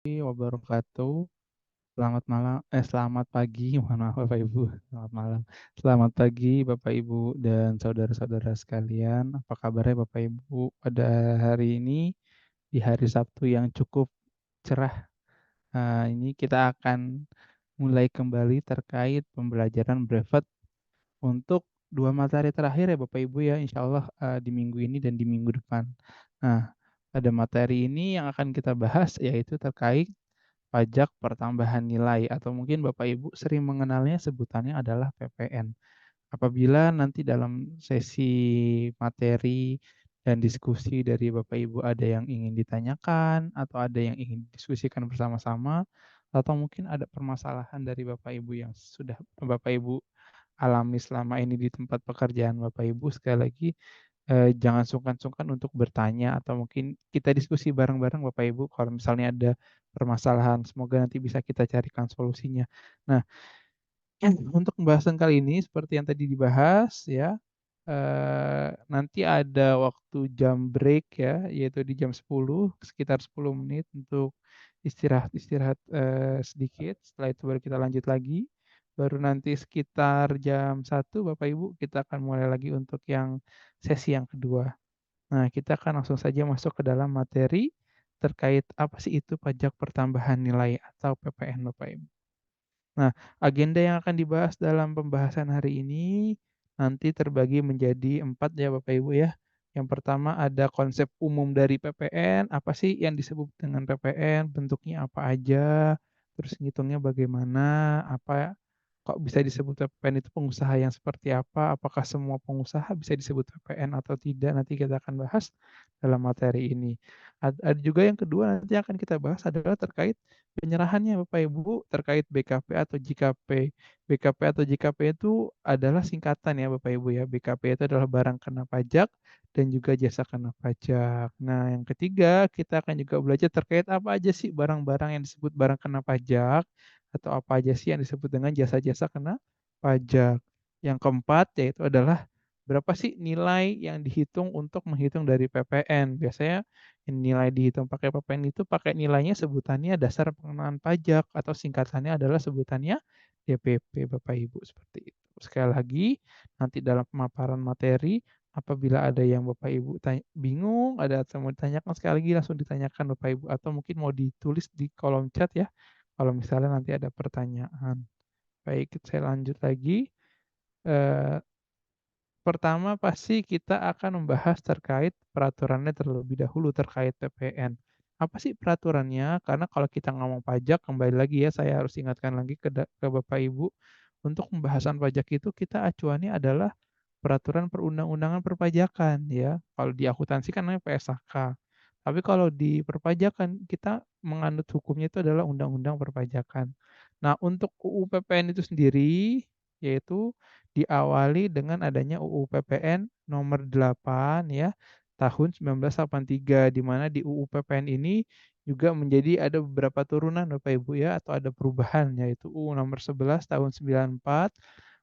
Wabarakatuh. Selamat pagi, mohon maaf Bapak Ibu, selamat malam. Selamat pagi Bapak Ibu dan saudara-saudara sekalian. Apa kabarnya Bapak Ibu pada hari ini, di hari Sabtu yang cukup cerah. Ini kita akan mulai kembali terkait pembelajaran brevet untuk 2 materi terakhir ya Bapak Ibu ya, insyaallah, di minggu ini dan di minggu depan. Nah, pada materi ini yang akan kita bahas yaitu terkait pajak pertambahan nilai atau mungkin Bapak Ibu sering mengenalnya sebutannya adalah PPN. Apabila nanti dalam sesi materi dan diskusi dari Bapak Ibu ada yang ingin ditanyakan atau ada yang ingin didiskusikan bersama-sama atau mungkin ada permasalahan dari Bapak Ibu yang sudah Bapak Ibu alami selama ini di tempat pekerjaan Bapak Ibu, sekali lagi, jangan sungkan-sungkan untuk bertanya atau mungkin kita diskusi bareng-bareng Bapak Ibu kalau misalnya ada permasalahan, semoga nanti bisa kita carikan solusinya. Nah, untuk pembahasan kali ini seperti yang tadi dibahas ya, nanti ada waktu jam break ya, yaitu di jam 10, sekitar 10 menit untuk istirahat-istirahat, sedikit, setelah itu baru kita lanjut lagi. Baru nanti sekitar jam 1 Bapak Ibu, kita akan mulai lagi untuk yang sesi yang kedua. Nah, kita akan langsung saja masuk ke dalam materi terkait apa sih itu pajak pertambahan nilai atau PPN Bapak Ibu. Nah, agenda yang akan dibahas dalam pembahasan hari ini nanti terbagi menjadi 4 ya Bapak Ibu ya. Yang pertama ada konsep umum dari PPN, apa sih yang disebut dengan PPN, bentuknya apa aja, terus ngitungnya bagaimana, apa kok bisa disebut PPN itu pengusaha yang seperti apa, apakah semua pengusaha bisa disebut PPN atau tidak, nanti kita akan bahas dalam materi ini. Ada juga yang kedua nanti akan kita bahas adalah terkait penyerahannya Bapak Ibu terkait BKP atau JKP. BKP atau JKP itu adalah singkatan ya Bapak Ibu ya. BKP itu adalah barang kena pajak dan juga jasa kena pajak. Nah, yang ketiga kita akan juga belajar terkait apa aja sih barang-barang yang disebut barang kena pajak atau apa aja sih yang disebut dengan jasa-jasa kena pajak. Yang keempat yaitu adalah berapa sih nilai yang dihitung untuk menghitung dari PPN. Biasanya nilai dihitung pakai PPN itu pakai nilainya sebutannya dasar pengenaan pajak atau singkatannya adalah sebutannya DPP Bapak Ibu, seperti itu. Sekali lagi, nanti dalam pemaparan materi apabila ada yang Bapak Ibu bingung, ada yang mau ditanyakan sekali lagi langsung ditanyakan Bapak Ibu atau mungkin mau ditulis di kolom chat ya, kalau misalnya nanti ada pertanyaan. Baik, saya lanjut lagi. Eh, Pertama pasti kita akan membahas terkait peraturannya terlebih dahulu terkait PPN. Apa sih peraturannya? Karena kalau kita ngomong pajak, kembali lagi ya, saya harus ingatkan lagi ke Bapak Ibu, untuk pembahasan pajak itu kita acuannya adalah peraturan perundang-undangan perpajakan ya. Kalau di akuntansi kan namanya PSAK. Tapi kalau di perpajakan kita menganut hukumnya itu adalah undang-undang perpajakan. Nah, untuk UU PPN itu sendiri yaitu diawali dengan adanya UU PPN nomor 8 ya tahun 1983, di mana di UU PPN ini juga menjadi ada beberapa turunan Bapak Ibu ya atau ada perubahan yaitu UU nomor 11 tahun 94,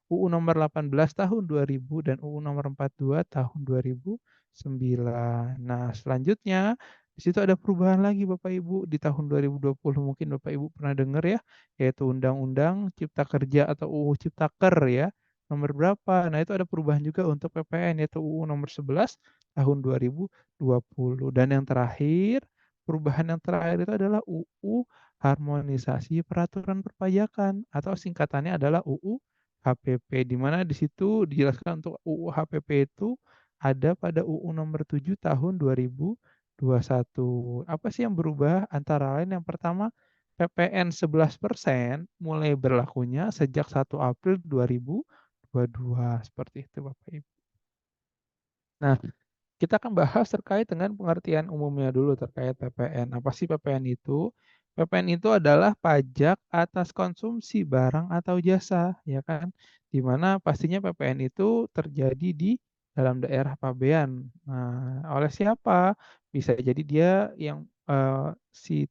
UU nomor 18 tahun 2000 dan UU nomor 42 tahun 2009. Nah, selanjutnya di situ ada perubahan lagi Bapak Ibu di tahun 2020 mungkin Bapak Ibu pernah dengar ya, yaitu Undang-Undang Cipta Kerja atau UU Ciptaker ya. Nomor berapa? Nah, itu ada perubahan juga untuk PPN yaitu UU nomor 11 tahun 2020. Dan yang terakhir, perubahan yang terakhir itu adalah UU Harmonisasi Peraturan Perpajakan atau singkatannya adalah UU HPP, di mana di situ dijelaskan untuk UU HPP itu ada pada UU nomor 7 tahun 2021. Apa sih yang berubah? Antara lain yang pertama, PPN 11% mulai berlakunya sejak 1 April 2022. Seperti itu Bapak Ibu. Nah, kita akan bahas terkait dengan pengertian umumnya dulu terkait PPN. Apa sih PPN itu? PPN itu adalah pajak atas konsumsi barang atau jasa, ya kan? Di mana pastinya PPN itu terjadi di dalam daerah pabean. Nah, oleh siapa? Bisa jadi dia yang si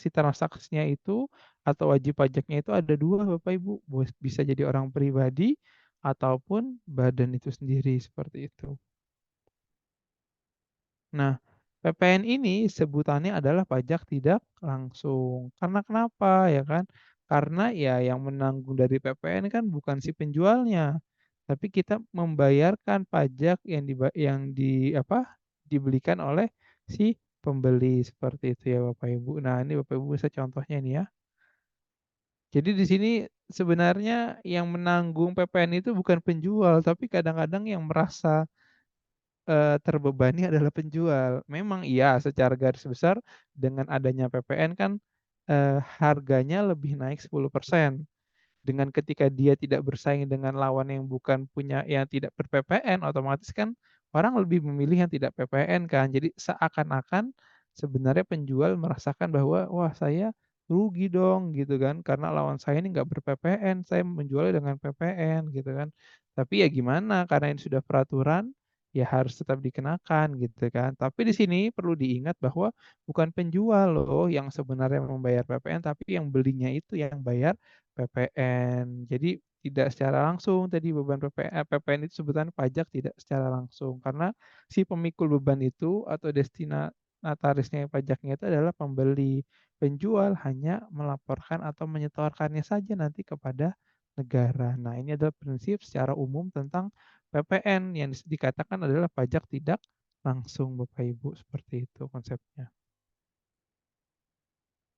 transaksinya itu atau wajib pajaknya itu ada dua, Bapak Ibu. Bisa jadi orang pribadi ataupun badan itu sendiri seperti itu. Nah, PPN ini sebutannya adalah pajak tidak langsung. Karena kenapa ya kan? Karena ya yang menanggung dari PPN kan bukan si penjualnya, tapi kita membayarkan pajak dibelikan oleh si pembeli, seperti itu ya Bapak Ibu. Nah, ini Bapak Ibu bisa contohnya nih ya. Jadi di sini sebenarnya yang menanggung PPN itu bukan penjual, tapi kadang-kadang yang merasa terbebani adalah penjual. Memang iya, secara garis besar dengan adanya PPN kan, harganya lebih naik 10%. Dengan ketika dia tidak bersaing dengan lawan yang tidak ber-PPN, otomatis kan orang lebih memilih yang tidak PPN kan. Jadi seakan-akan sebenarnya penjual merasakan bahwa, "Wah, saya rugi dong," gitu kan, "karena lawan saya ini nggak ber-PPN, saya menjualnya dengan PPN," gitu kan. Tapi ya gimana, karena ini sudah peraturan, ya harus tetap dikenakan gitu kan. Tapi di sini perlu diingat bahwa bukan penjual loh yang sebenarnya membayar PPN, tapi yang belinya itu yang bayar PPN. Jadi tidak secara langsung tadi PPN itu sebutan pajak tidak secara langsung, karena si pemikul beban itu atau destinatarisnya pajaknya itu adalah pembeli. Penjual hanya melaporkan atau menyetorkannya saja nanti kepada negara. Nah, ini adalah prinsip secara umum tentang PPN yang dikatakan adalah pajak tidak langsung Bapak Ibu, seperti itu konsepnya.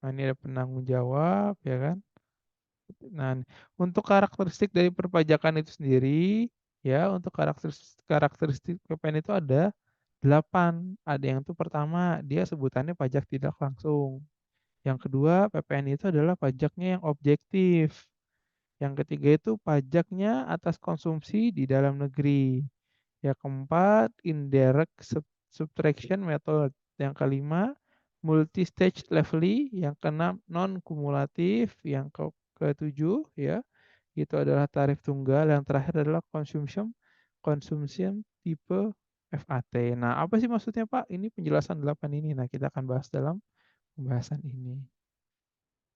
Nah, ini ada penanggung jawab ya kan. Nah, untuk karakteristik dari perpajakan itu sendiri, ya, untuk karakteristik PPN itu ada 8. Ada yang itu pertama, dia sebutannya pajak tidak langsung. Yang kedua, PPN itu adalah pajaknya yang objektif. Yang ketiga itu pajaknya atas konsumsi di dalam negeri. Yang keempat, indirect subtraction method. Yang kelima, multi-stage levelly. Yang keenam, non-kumulatif. Yang ketujuh, ya, itu adalah tarif tunggal. Yang terakhir adalah consumption tipe FAT. Nah, apa sih maksudnya Pak? Ini penjelasan 8 ini. Nah, kita akan bahas dalam pembahasan ini.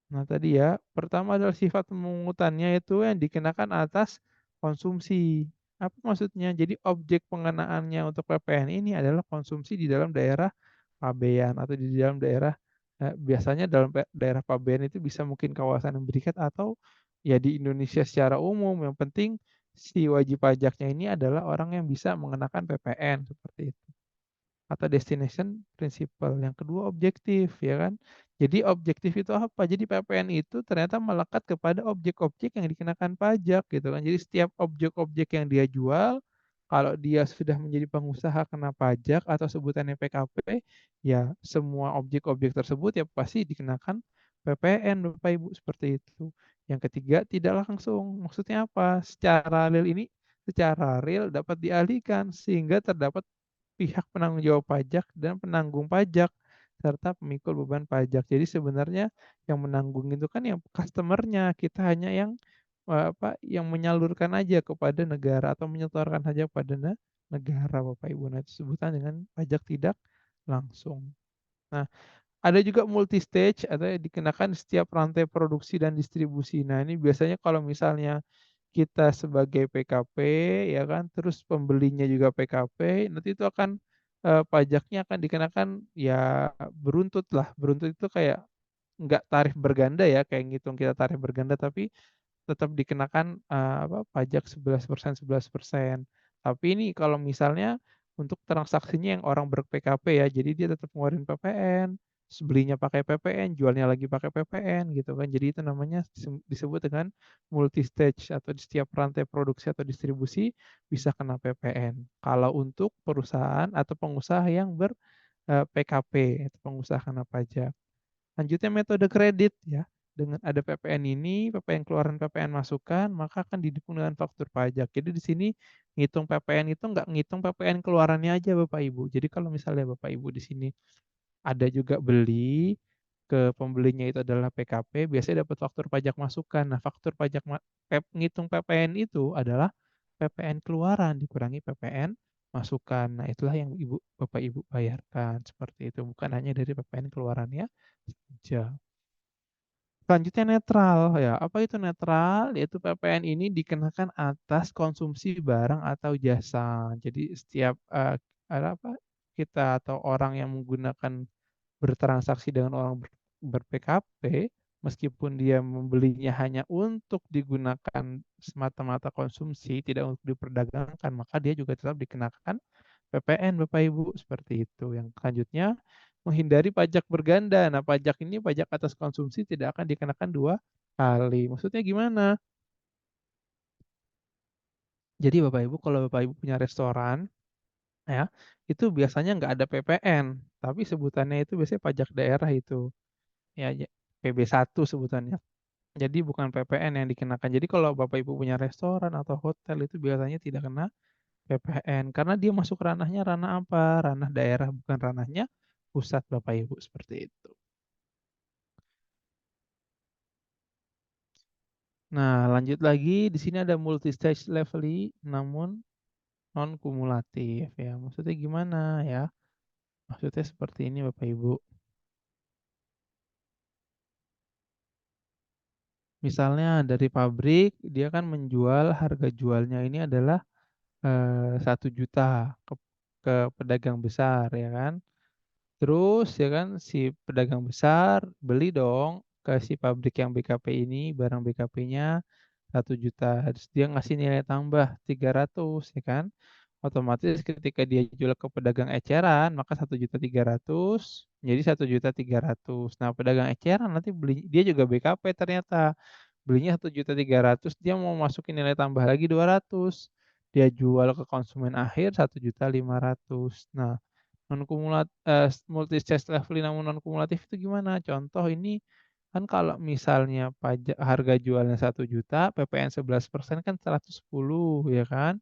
Nah, tadi ya, pertama adalah sifat pemungutannya itu yang dikenakan atas konsumsi. Apa maksudnya? Jadi objek pengenaannya untuk PPN ini adalah konsumsi di dalam daerah pabean atau di dalam daerah biasanya dalam daerah pabean itu bisa mungkin kawasan yang berikat atau ya di Indonesia secara umum. Yang penting si wajib pajaknya ini adalah orang yang bisa mengenakan PPN seperti itu atau destination principle. Yang kedua objektif, ya kan. Jadi objektif itu apa? Jadi PPN itu ternyata melekat kepada objek-objek yang dikenakan pajak gitu kan. Jadi setiap objek-objek yang dia jual, kalau dia sudah menjadi pengusaha kena pajak atau sebutannya PKP, ya semua objek-objek tersebut ya pasti dikenakan PPN Bapak Ibu seperti itu. Yang ketiga tidak langsung. Maksudnya apa? Secara real dapat dialihkan sehingga terdapat pihak penanggung jawab pajak dan penanggung pajak, serta pemikul beban pajak. Jadi sebenarnya yang menanggung itu kan yang customer-nya, kita hanya yang menyalurkan aja kepada negara atau menyetorkan saja kepada negara Bapak Ibu. Nah, itu sebutan dengan pajak tidak langsung. Nah, ada juga multi-stage atau yang dikenakan setiap rantai produksi dan distribusi. Nah, ini biasanya kalau misalnya kita sebagai PKP ya kan, terus pembelinya juga PKP, nanti itu akan, pajaknya akan dikenakan ya beruntut lah. Beruntut itu kayak nggak tarif berganda ya, kayak ngitung kita tarif berganda, tapi tetap dikenakan, pajak 11%. Tapi ini kalau misalnya untuk transaksinya yang orang ber-PKP ya, jadi dia tetap ngeluarin PPN, terus belinya pakai PPN, jualnya lagi pakai PPN gitu kan. Jadi itu namanya disebut dengan multi-stage atau di setiap rantai produksi atau distribusi bisa kena PPN. Kalau untuk perusahaan atau pengusaha yang PKP, itu pengusaha kena pajak. Lanjutnya metode kredit ya. Dengan ada PPN ini, PPN keluaran, PPN masukan, maka akan didukung dengan faktur pajak. Jadi di sini ngitung PPN itu nggak ngitung PPN keluarannya aja Bapak Ibu. Jadi kalau misalnya Bapak Ibu di sini ada juga beli, ke pembelinya itu adalah PKP, biasanya dapat faktur pajak masukan. Nah, faktur pajak ngitung PPN itu adalah PPN keluaran dikurangi PPN masukan. Nah, itulah yang Bapak Ibu bayarkan, seperti itu. Bukan hanya dari PPN keluarannya saja. Selanjutnya netral ya. Apa itu netral? Yaitu PPN ini dikenakan atas konsumsi barang atau jasa. Jadi setiap, ada apa, kita atau orang yang menggunakan bertransaksi dengan orang ber-PKP, meskipun dia membelinya hanya untuk digunakan semata-mata konsumsi, tidak untuk diperdagangkan, maka dia juga tetap dikenakan PPN Bapak Ibu, seperti itu. Yang selanjutnya, menghindari pajak berganda. Nah, pajak ini pajak atas konsumsi tidak akan dikenakan 2 kali. Maksudnya gimana? Jadi Bapak Ibu, kalau Bapak Ibu punya restoran, ya, itu biasanya nggak ada PPN, tapi sebutannya itu biasanya pajak daerah itu. Ya, PB1 sebutannya. Jadi bukan PPN yang dikenakan. Jadi kalau Bapak Ibu punya restoran atau hotel itu biasanya tidak kena PPN karena dia masuk ranahnya ranah apa? Ranah daerah bukan ranahnya pusat Bapak Ibu seperti itu. Nah, lanjut lagi di sini ada multi stage levelly namun non kumulatif ya. Maksudnya gimana ya? Maksudnya seperti ini Bapak Ibu. Misalnya dari pabrik dia kan menjual harga jualnya ini adalah 1 juta ke pedagang besar ya kan. Terus ya kan si pedagang besar beli dong ke si pabrik yang BKP ini barang BKP-nya 1 juta. Terus dia ngasih nilai tambah 300 ya kan. Otomatis ketika dia jual ke pedagang eceran maka 1.300.000 menjadi 1.300.000. Nah, pedagang eceran nanti beli dia juga BKP ternyata. Belinya 1.300.000 dia mau masukin nilai tambah lagi 200. Dia jual ke konsumen akhir 1.500.000. Nah, multi stage leveling namun non kumulatif itu gimana? Contoh ini kan kalau misalnya pajak harga jualnya 1 juta, PPN 11% kan 110 ya kan?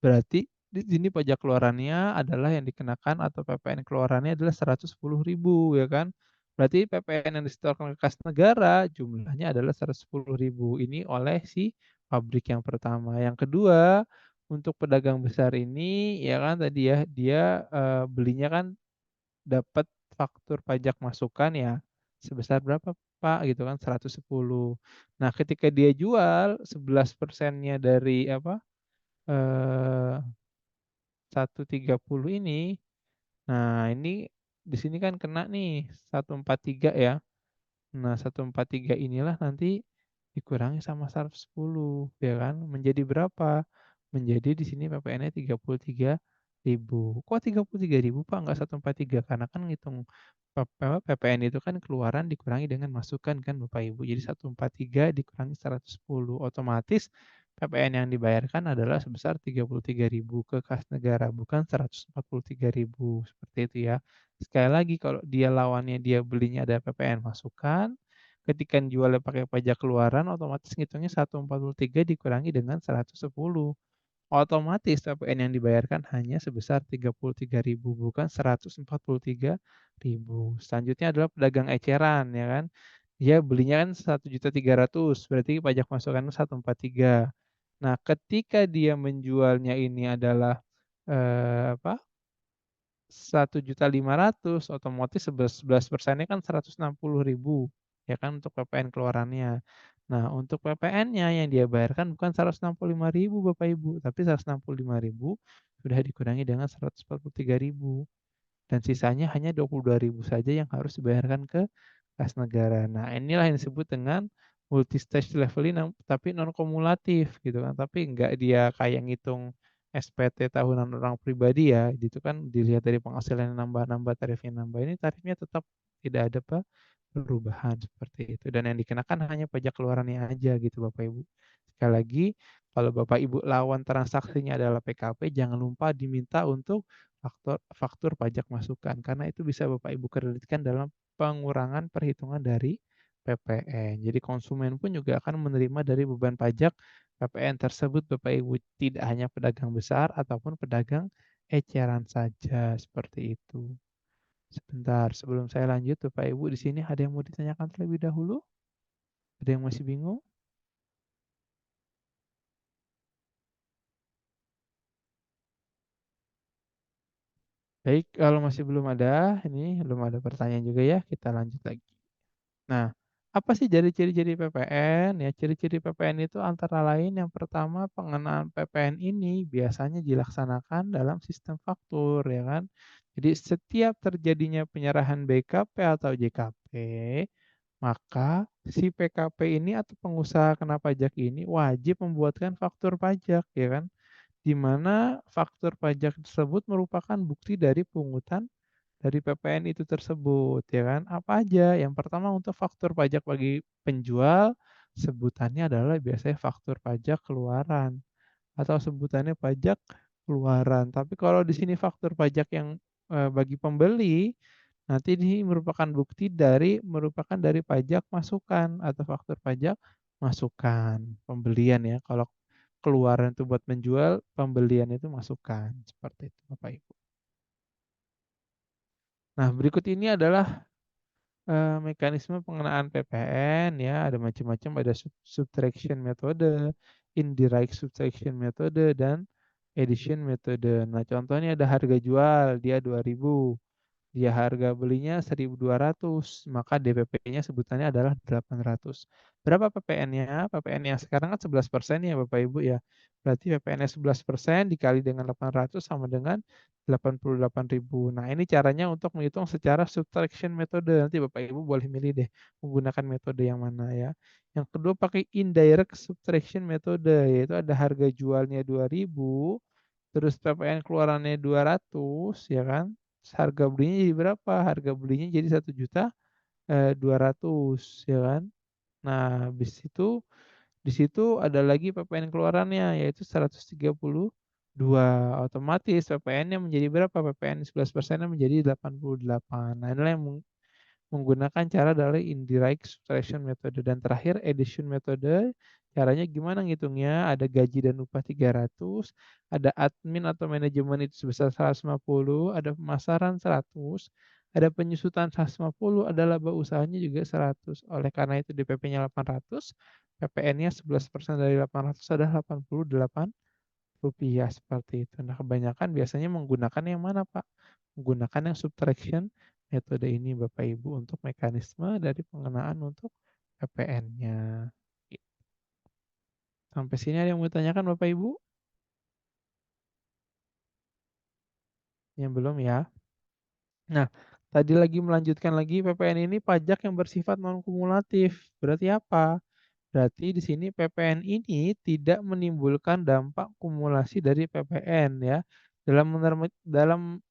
Berarti di sini pajak keluarannya adalah yang dikenakan atau PPN keluarannya adalah 110.000 ya kan? Berarti PPN yang disetorkan ke kas negara jumlahnya adalah 110.000 ini oleh si pabrik yang pertama. Yang kedua, untuk pedagang besar ini ya kan tadi ya dia, belinya kan dapat faktur pajak masukan ya, sebesar berapa Pak? Gitu kan 110. Nah, ketika dia jual 11%-nya dari apa, 130 ini, nah ini di sini kan kena nih 143 ya. Nah, 143 inilah nanti dikurangi sama 110 ya kan, menjadi berapa? Menjadi di sini PPN-nya 33.000. Kok 33.000 Pak, nggak 143? Karena kan ngitung PPN itu kan keluaran dikurangi dengan masukan kan Bapak Ibu. Jadi 143 dikurangi 110, otomatis PPN yang dibayarkan adalah sebesar 33.000 ke kas negara, bukan 143.000, seperti itu ya. Sekali lagi kalau dia lawannya dia belinya ada PPN masukan, ketika jualnya pakai pajak keluaran otomatis ngitungnya 143 dikurangi dengan 110. Otomatis PPN yang dibayarkan hanya sebesar 33.000 bukan 143.000. Selanjutnya adalah pedagang eceran ya kan. Dia belinya kan 1.300.000 berarti pajak masukannya 143. Nah, ketika dia menjualnya ini adalah apa? 1.500.000 otomatis 11%-nya kan 160.000 ya kan untuk PPN keluarannya. Nah, untuk PPN-nya yang dia bayarkan bukan 165.000 Bapak Ibu, tapi 165.000 sudah dikurangi dengan 143.000 dan sisanya hanya 22.000 saja yang harus dibayarkan ke kas negara. Nah, inilah yang disebut dengan multi stage leveling tapi non kumulatif gitu kan. Tapi enggak dia kayak ngitung SPT tahunan orang pribadi ya, gitu kan dilihat dari penghasilannya nambah-nambah, tarifnya nambah. Ini tarifnya tetap tidak ada perubahan seperti itu dan yang dikenakan hanya pajak keluarannya aja gitu Bapak Ibu. Sekali lagi, kalau Bapak Ibu lawan transaksinya adalah PKP, jangan lupa diminta untuk faktur pajak masukan karena itu bisa Bapak Ibu kreditkan dalam pengurangan perhitungan dari PPN. Jadi konsumen pun juga akan menerima dari beban pajak PPN tersebut Bapak Ibu, tidak hanya pedagang besar ataupun pedagang eceran saja, seperti itu. Sebentar, sebelum saya lanjut Bapak Ibu di sini ada yang mau ditanyakan terlebih dahulu? Ada yang masih bingung? Baik, kalau masih belum ada, ini belum ada pertanyaan juga ya, kita lanjut lagi. Nah, apa sih dari ciri-ciri PPN? Ya, ciri-ciri PPN itu antara lain yang pertama pengenaan PPN ini biasanya dilaksanakan dalam sistem faktur ya kan. Jadi setiap terjadinya penyerahan BKP atau JKP, maka si PKP ini atau pengusaha kena pajak ini wajib membuatkan faktur pajak, ya kan? Di mana faktur pajak tersebut merupakan bukti dari pungutan dari PPN itu tersebut, ya kan? Apa aja? Yang pertama untuk faktur pajak bagi penjual, sebutannya adalah biasanya faktur pajak keluaran atau sebutannya pajak keluaran. Tapi kalau di sini faktur pajak yang bagi pembeli, nanti ini merupakan dari pajak masukan atau faktur pajak masukan pembelian ya. Kalau keluaran itu buat menjual, pembelian itu masukan. Seperti itu Bapak Ibu. Nah, berikut ini adalah mekanisme pengenaan PPN ya, ada macam-macam, ada subtraction metode, indirect subtraction metode, dan addition metode. Nah, contohnya ada harga jual, dia 2.000. Dia harga belinya 1.200, maka DPP-nya sebutannya adalah 800. Berapa PPN-nya? PPN yang sekarang kan 11% ya Bapak Ibu ya. Berarti PPN-nya 11% dikali dengan 800 sama dengan 88.000. Nah, ini caranya untuk menghitung secara subtraction metode. Nanti Bapak Ibu boleh milih deh menggunakan metode yang mana ya. Yang kedua pakai indirect subtraction metode, yaitu ada harga jualnya 2.000, terus PPN keluarannya 200, ya kan? Harga belinya jadi berapa? Harga belinya jadi 1.200.000, ya kan? Nah, habis itu di situ ada lagi PPN keluarannya yaitu 132. Otomatis PPN-nya menjadi berapa? PPN 11%-nya menjadi 88. Nah, inilah yang menggunakan cara dari indirect subtraction metode. Dan terakhir addition metode, caranya gimana ngitungnya? Ada gaji dan upah 300, ada admin atau manajemen itu sebesar 150, ada pemasaran 100, ada penyusutan 150, ada laba usahanya juga 100. Oleh karena itu DPP-nya 800, PPN-nya 11% dari 800 adalah 88 rupiah, seperti itu. Nah, kebanyakan biasanya menggunakan yang mana, Pak? Menggunakan yang subtraction metode ini, Bapak Ibu, untuk mekanisme dari pengenaan untuk PPN-nya. Sampai sini ada yang mau ditanyakan, Bapak Ibu? Yang belum ya? Nah, tadi lagi melanjutkan lagi, PPN ini pajak yang bersifat non kumulatif. Berarti apa? Berarti di sini PPN ini tidak menimbulkan dampak kumulasi dari PPN ya. Dalam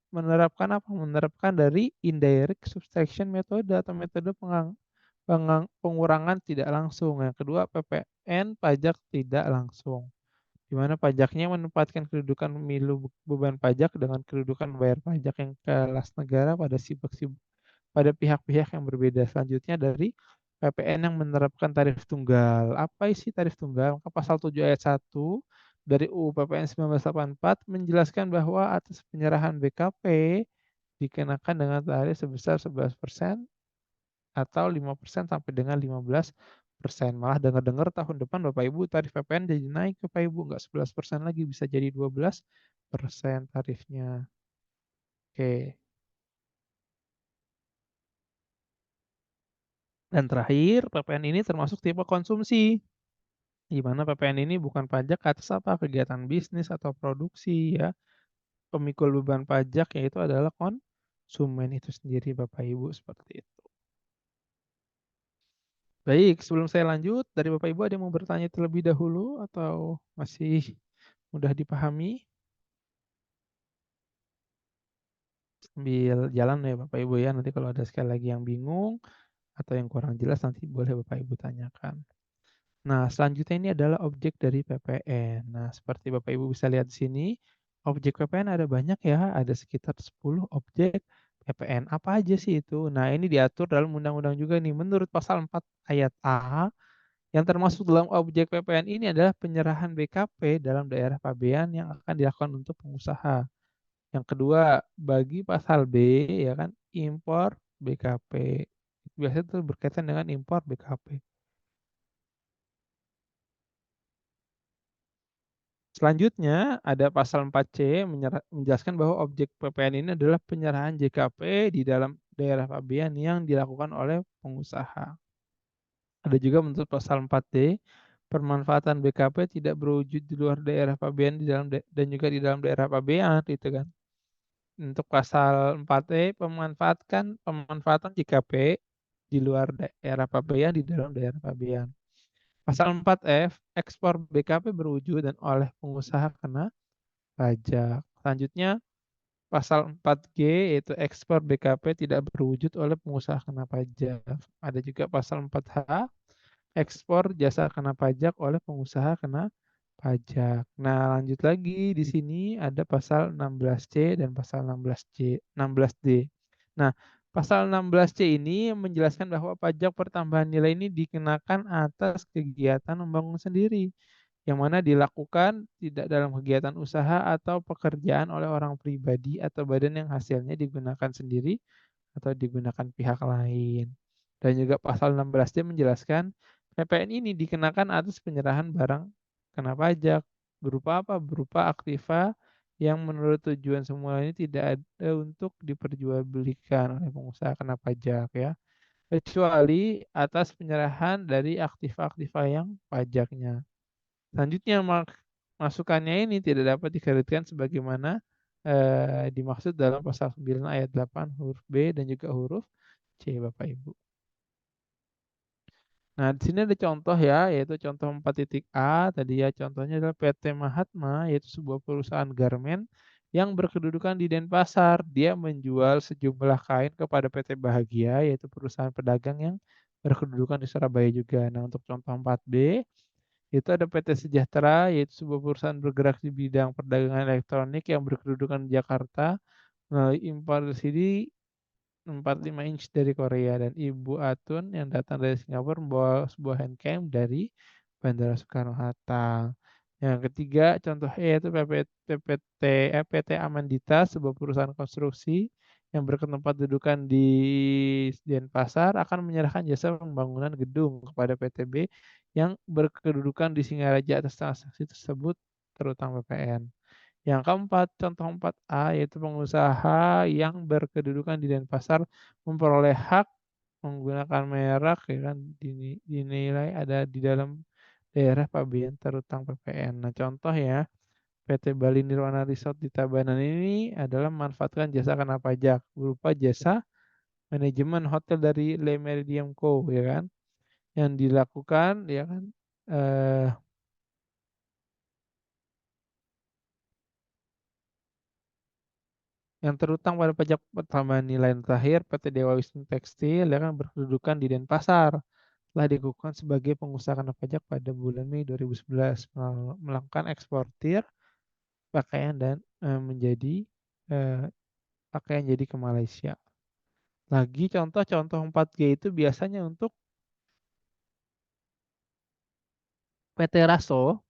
menerapkan apa? Menerapkan dari indirect subtraction metode atau metode pengurangan tidak langsung. Yang kedua, PPN pajak tidak langsung, di mana pajaknya menempatkan kedudukan pemilu beban pajak dengan kedudukan bayar pajak yang kelas negara pada pihak-pihak yang berbeda. Selanjutnya dari PPN yang menerapkan tarif tunggal. Apa isi tarif tunggal? Maka pasal 7 ayat 1 dari UU PPN 1984 menjelaskan bahwa atas penyerahan BKP dikenakan dengan tarif sebesar 11% atau 5% sampai dengan 15%. Malah dengar-dengar tahun depan Bapak Ibu tarif PPN jadi naik Bapak Ibu, nggak 11% lagi, bisa jadi 12% tarifnya. Oke. Dan terakhir, PPN ini termasuk tipe konsumsi, di mana PPN ini bukan pajak atas apa kegiatan bisnis atau produksi ya. Pemikul beban pajak yaitu adalah konsumen itu sendiri Bapak Ibu, seperti itu. Baik, sebelum saya lanjut, dari Bapak Ibu ada yang mau bertanya terlebih dahulu atau masih mudah dipahami? Sambil jalan ya Bapak Ibu ya, nanti kalau ada sekali lagi yang bingung atau yang kurang jelas nanti boleh Bapak Ibu tanyakan. Nah, selanjutnya ini adalah objek dari PPN. Nah, seperti Bapak Ibu bisa lihat di sini, objek PPN ada banyak ya, ada sekitar 10 objek PPN. Apa aja sih itu? Nah, ini diatur dalam undang-undang juga nih. Menurut pasal 4 ayat A, yang termasuk dalam objek PPN ini adalah penyerahan BKP dalam daerah pabean yang akan dilakukan untuk pengusaha. Yang kedua, bagi pasal B, ya kan, impor BKP. Biasanya itu berkaitan dengan impor BKP. Selanjutnya ada pasal 4C menjelaskan bahwa objek PPN ini adalah penyerahan JKP di dalam daerah pabean yang dilakukan oleh pengusaha. Ada juga menurut pasal 4D, pemanfaatan BKP tidak berwujud di luar daerah pabean dan juga di dalam daerah pabean gitu kan. Untuk pasal 4E pemanfaatan JKP di luar daerah pabean di dalam daerah pabean. Pasal 4F, ekspor BKP berwujud dan oleh pengusaha kena pajak. Selanjutnya, pasal 4G yaitu ekspor BKP tidak berwujud oleh pengusaha kena pajak. Ada juga pasal 4H, ekspor jasa kena pajak oleh pengusaha kena pajak. Nah, lanjut lagi di sini ada pasal 16C dan pasal 16D. Nah, pasal 16C ini menjelaskan bahwa pajak pertambahan nilai ini dikenakan atas kegiatan membangun sendiri, yang mana dilakukan tidak dalam kegiatan usaha atau pekerjaan oleh orang pribadi atau badan yang hasilnya digunakan sendiri atau digunakan pihak lain. Dan juga pasal 16D menjelaskan PPN ini dikenakan atas penyerahan barang kena pajak. Berupa apa? Berupa aktiva yang menurut tujuan semula ini tidak ada untuk diperjualbelikan oleh pengusaha kena pajak ya. Kecuali atas penyerahan dari aktiva-aktiva yang pajaknya. Selanjutnya masukannya ini tidak dapat dikaitkan sebagaimana dimaksud dalam pasal 9 ayat 8 huruf B dan juga huruf C Bapak Ibu. Nah, di sini ada contoh ya, yaitu contoh 4.A. Tadi ya contohnya adalah PT Mahatma, yaitu sebuah perusahaan garmen yang berkedudukan di Denpasar. Dia menjual sejumlah kain kepada PT Bahagia, yaitu perusahaan pedagang yang berkedudukan di Surabaya juga. Nah, untuk contoh 4B, itu ada PT Sejahtera, yaitu sebuah perusahaan bergerak di bidang perdagangan elektronik yang berkedudukan di Jakarta melalui impor CD 45 inch dari Korea, dan Ibu Atun yang datang dari Singapura membawa sebuah handcam dari Bandara Soekarno-Hatta. Yang ketiga, contoh E yaitu PT Amandita, sebuah perusahaan konstruksi yang bertempat dudukan di Denpasar akan menyerahkan jasa pembangunan gedung kepada PTB yang berkedudukan di Singaraja atas transaksi tersebut terutang PPN. Yang keempat, contoh 4A yaitu pengusaha yang berkedudukan di Denpasar memperoleh hak menggunakan merek ya kan dinilai ada di dalam daerah pabean terutang PPN. Nah, contoh ya, PT Bali Nirwana Resort di Tabanan ini adalah memanfaatkan jasa kena pajak berupa jasa manajemen hotel dari Le Méridien Co ya kan yang dilakukan ya kan eh, yang terutang pada pajak pertambahan nilai terakhir PT Dewa Wisnu Tekstil yang kan berkedudukan di Denpasar telah dikukuhkan sebagai pengusaha kena pajak pada bulan Mei 2011 melakukan eksportir pakaian dan menjadi eh, pakaian jadi ke Malaysia. Lagi contoh-contoh 4G itu biasanya untuk PT Raso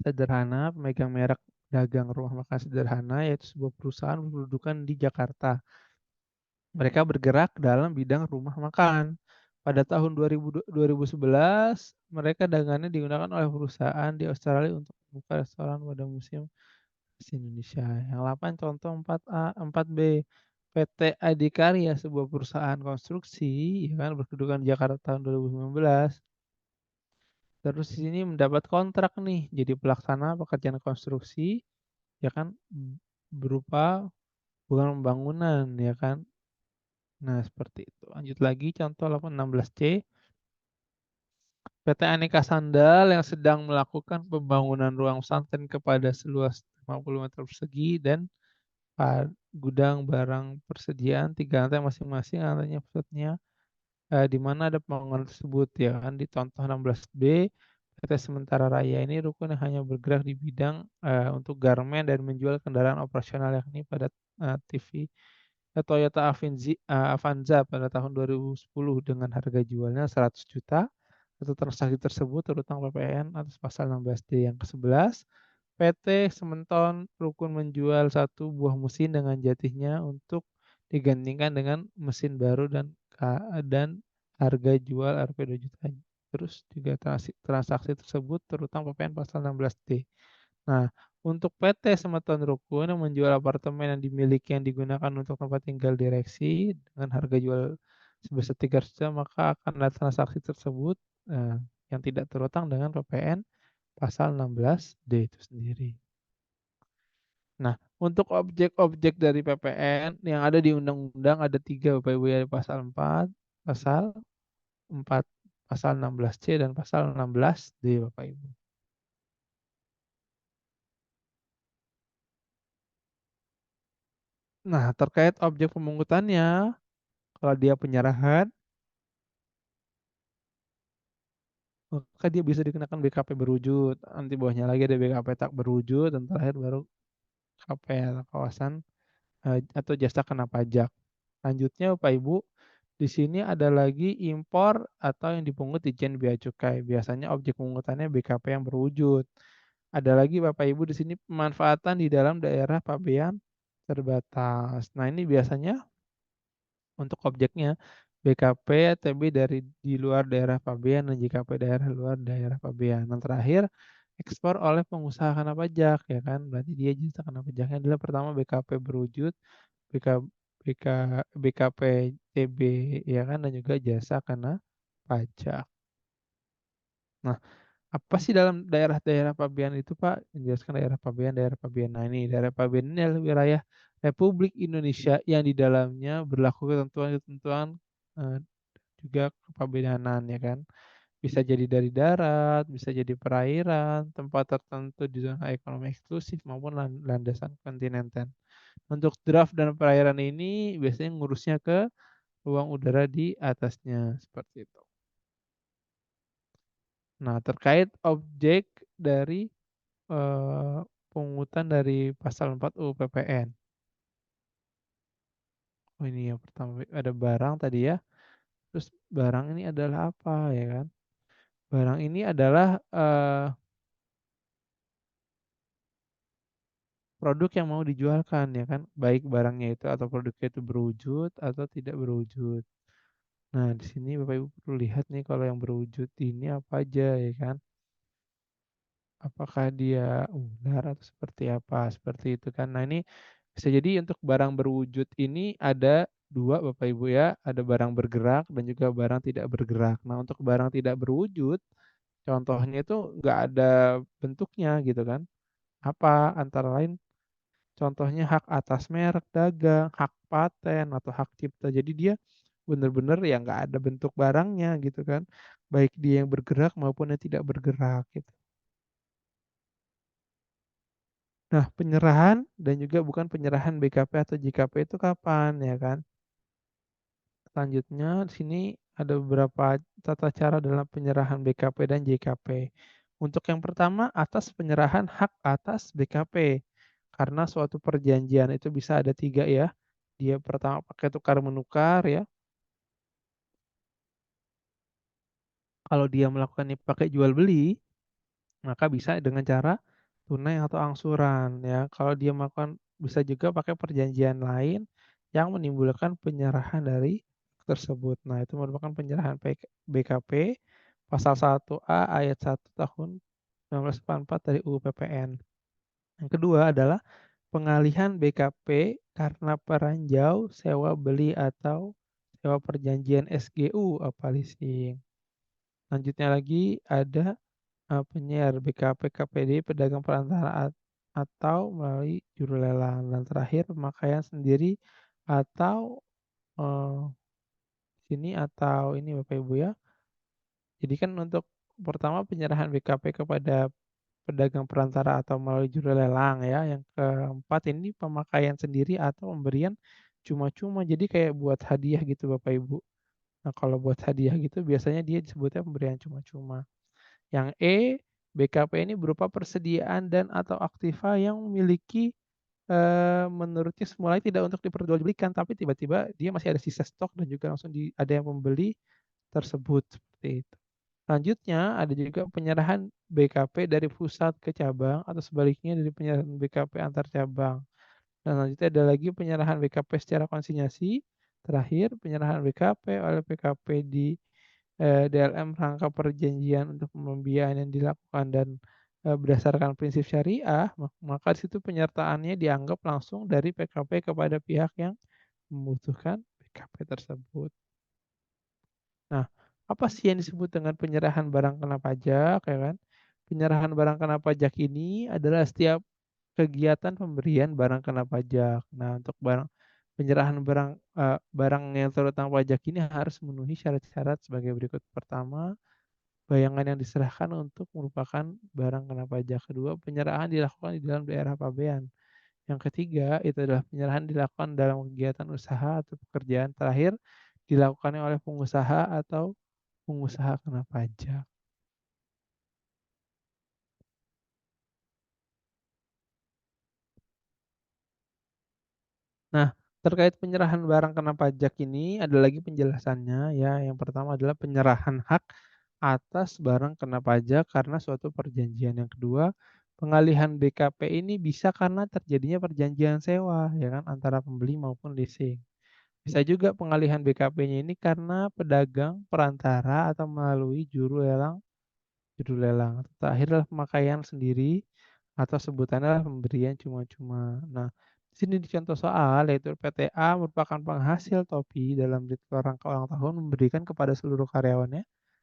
sederhana pemegang merek dagang rumah makan sederhana yaitu sebuah perusahaan berkedudukan di Jakarta. Mereka bergerak dalam bidang rumah makan. Pada tahun 2011, mereka dagangannya digunakan oleh perusahaan di Australia untuk membuka restoran pada musim di Indonesia. Yang 8 contoh 4A, 4B. PT Adikarya, sebuah perusahaan konstruksi, ya kan, berkedudukan di Jakarta tahun 2019. Terus di sini mendapat kontrak nih, jadi pelaksana pekerjaan konstruksi, ya kan, berupa bukan pembangunan, ya kan. Nah, seperti itu. Lanjut lagi, contoh 16C. PT Aneka Sandal yang sedang melakukan pembangunan ruang pesantren kepada seluas 50 meter persegi dan gudang barang persediaan 3 lantai masing-masing, lantainya pusatnya di mana ada pembangunan tersebut ya kan di contoh 16B. PT Sementara Raya ini rukun yang hanya bergerak di bidang untuk garmen dan menjual kendaraan operasional yakni pada TV Toyota Avanza pada tahun 2010 dengan harga jualnya 100 juta. Satu transaksi tersebut terutang PPN atas pasal 16D. Yang ke-11, PT Sementon Rukun menjual satu buah mesin dengan jatihnya untuk digantikan dengan mesin baru dan harga jual Rp 2 juta. Terus juga transaksi tersebut terutang PPN pasal 16D. Nah, untuk PT Semeton Rukun yang menjual apartemen yang dimiliki yang digunakan untuk tempat tinggal direksi dengan harga jual sebesar 300 juta, maka akan ada transaksi tersebut eh, yang tidak terutang dengan PPN pasal 16D itu sendiri. Nah, Untuk objek-objek dari PPN yang ada di undang-undang ada tiga Bapak Ibu ya, pasal 4, pasal 16C dan pasal 16D Bapak Ibu. Nah, terkait objek pemungutannya, kalau dia penyerahan, maka dia bisa dikenakan BKP berwujud. Nanti bawahnya lagi ada BKP tak berwujud, dan terakhir baru KP atau kawasan atau jasa kena pajak. Lanjutnya Bapak Ibu, di sini ada lagi impor atau yang dipungut Ditjen Bea Cukai. Biasanya objek pemungutannya BKP yang berwujud. Ada lagi Bapak Ibu di sini pemanfaatan di dalam daerah pabean terbatas. Nah, ini biasanya untuk objeknya BKP TB dari di luar daerah pabean dan JKP daerah luar daerah pabean. Dan terakhir ekspor oleh pengusaha kena pajak ya kan. Berarti dia jasa kena pajaknya adalah pertama BKP berwujud, BK, BK, BKP TB ya kan, dan juga jasa kena pajak. Nah, apa sih dalam daerah-daerah pabean itu Pak? Menjelaskan daerah pabean, daerah pabean. Nah ini daerah pabean ini adalah wilayah Republik Indonesia yang di dalamnya berlaku ketentuan-ketentuan eh, juga kepabeanan ya kan. Bisa jadi dari darat, bisa jadi perairan, tempat tertentu di zona ekonomi eksklusif maupun landasan kontinenter. Untuk draft dan perairan ini biasanya ngurusnya ke ruang udara di atasnya seperti itu. Nah, terkait objek dari eh, pungutan dari pasal 4 UU PPN. Oh ini yang pertama ada barang tadi ya. Terus barang ini adalah apa ya kan? Barang ini adalah produk yang mau dijualkan ya kan, baik barangnya itu atau produknya itu berwujud atau tidak berwujud. Nah, di sini Bapak Ibu perlu lihat nih kalau yang berwujud ini apa aja ya kan. Apakah dia ular atau seperti apa, seperti itu kan. Nah, ini bisa jadi untuk barang berwujud ini ada dua Bapak Ibu ya, ada barang bergerak dan juga barang tidak bergerak. Nah, untuk barang tidak berwujud, contohnya itu nggak ada bentuknya gitu kan. Apa? Antara lain contohnya hak atas merek dagang, hak paten atau hak cipta. Jadi dia benar-benar ya nggak ada bentuk barangnya gitu kan. Baik dia yang bergerak maupun yang tidak bergerak gitu. Nah, penyerahan dan juga bukan penyerahan BKP atau JKP itu kapan ya kan? Selanjutnya di sini ada beberapa tata cara dalam penyerahan BKP dan JKP. Untuk yang pertama, atas penyerahan hak atas BKP. Karena suatu perjanjian itu bisa ada tiga ya. Dia pertama pakai tukar menukar ya. Kalau dia melakukannya pakai jual beli, maka bisa dengan cara tunai atau angsuran ya. Kalau dia melakukan bisa juga pakai perjanjian lain yang menimbulkan penyerahan dari tersebut. Nah, itu merupakan penyerahan BKP pasal 1A ayat 1 tahun 1944 dari UU PPN. Yang kedua adalah pengalihan BKP karena peranjau, sewa beli atau sewa perjanjian SGU apa leasing. Lanjutnya lagi ada penyiar BKP KPD pedagang perantara atau melalui juru lelang, dan terakhir pemakaian sendiri atau eh, sini atau ini Bapak Ibu ya. Jadi kan untuk pertama penyerahan BKP kepada pedagang perantara atau melalui juru lelang ya. Yang keempat ini pemakaian sendiri atau pemberian cuma-cuma. Jadi kayak buat hadiah gitu Bapak Ibu. Nah, kalau buat hadiah gitu biasanya dia disebutnya pemberian cuma-cuma. Yang E, BKP ini berupa persediaan dan atau aktiva yang memiliki menurutnya semulanya tidak untuk diperjualbelikan, tapi tiba-tiba dia masih ada sisa stok dan juga langsung ada yang membeli tersebut seperti itu. Selanjutnya ada juga penyerahan BKP dari pusat ke cabang atau sebaliknya dari penyerahan BKP antar cabang. Dan selanjutnya ada lagi penyerahan BKP secara konsinyasi. Terakhir penyerahan BKP oleh PKP di DLM rangka perjanjian untuk pembiayaan yang dilakukan dan berdasarkan prinsip syariah, maka di situ penyertaannya dianggap langsung dari PKP kepada pihak yang membutuhkan PKP tersebut. Nah, apa sih yang disebut dengan penyerahan barang kena pajak, ya kan? Penyerahan barang kena pajak ini adalah setiap kegiatan pemberian barang kena pajak. Nah, untuk penyerahan barang yang terutang pajak ini harus memenuhi syarat-syarat sebagai berikut. Pertama, bayangan yang diserahkan untuk merupakan barang kena pajak. Kedua, penyerahan dilakukan di dalam daerah pabean. Yang ketiga, itu adalah penyerahan dilakukan dalam kegiatan usaha atau pekerjaan. Terakhir, dilakukannya oleh pengusaha atau pengusaha kena pajak. Nah, terkait penyerahan barang kena pajak ini ada lagi penjelasannya ya. Yang pertama adalah penyerahan hak atas barang kena pajak karena suatu perjanjian. Yang kedua, pengalihan BKP ini bisa karena terjadinya perjanjian sewa ya kan antara pembeli maupun leasing. Bisa juga pengalihan BKP-nya ini karena pedagang, perantara atau melalui juru lelang. Terakhir adalah pemakaian sendiri atau sebutannya adalah pemberian cuma-cuma. Nah, di sini di contoh soal yaitu PTA merupakan penghasil topi dalam ritual rangka ulang tahun memberikan kepada seluruh karyawannya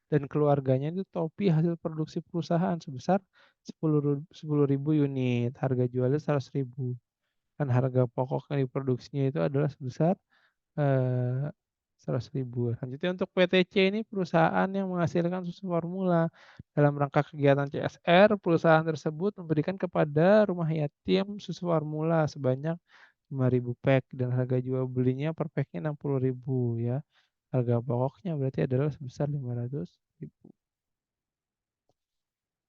dan keluarganya itu topi hasil produksi perusahaan sebesar 10.000 unit. Harga jualnya 100.000 dan harga pokok yang diproduksinya itu adalah sebesar 100.000. Selanjutnya untuk PTC ini perusahaan yang menghasilkan susu formula. Dalam rangka kegiatan CSR, perusahaan tersebut memberikan kepada rumah yatim susu formula sebanyak 5.000 pack dan harga jual belinya per packnya 60.000 ya. Harga pokoknya berarti adalah sebesar 500.000.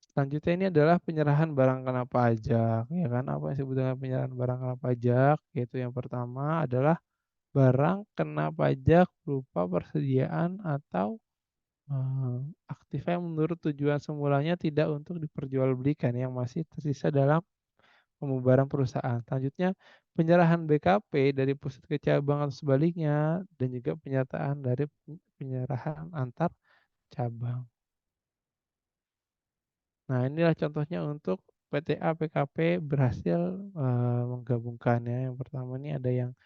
Selanjutnya ini adalah penyerahan barang kena pajak, ya kan? Apa yang disebut dengan penyerahan barang kena pajak? Yaitu yang pertama adalah barang kena pajak berupa persediaan atau, aktif yang menurut tujuan semulanya tidak untuk diperjualbelikan yang masih tersisa dalam pembubaran perusahaan. Selanjutnya, penyerahan BKP dari pusat ke cabang atau sebaliknya dan juga penyertaan dari penyerahan antar cabang. Nah, inilah contohnya untuk PTA PKP berhasil, menggabungkannya. Yang pertama ini ada yang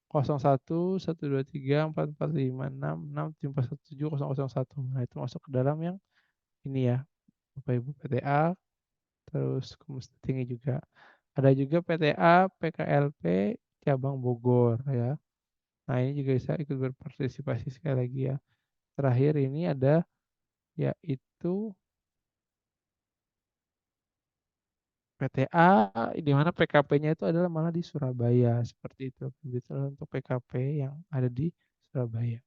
01, 123, 4456, 6, 517, 001. Nah, itu masuk ke dalam yang ini ya, Bapak Ibu PTA, terus Komisi Tinggi juga. Ada juga PTA PKLP cabang Bogor ya. Nah, ini juga bisa ikut berpartisipasi sekali lagi ya. Terakhir ini ada yaitu PTA di mana PKP-nya itu adalah malah di Surabaya seperti itu. Begitu untuk PKP yang ada di Surabaya.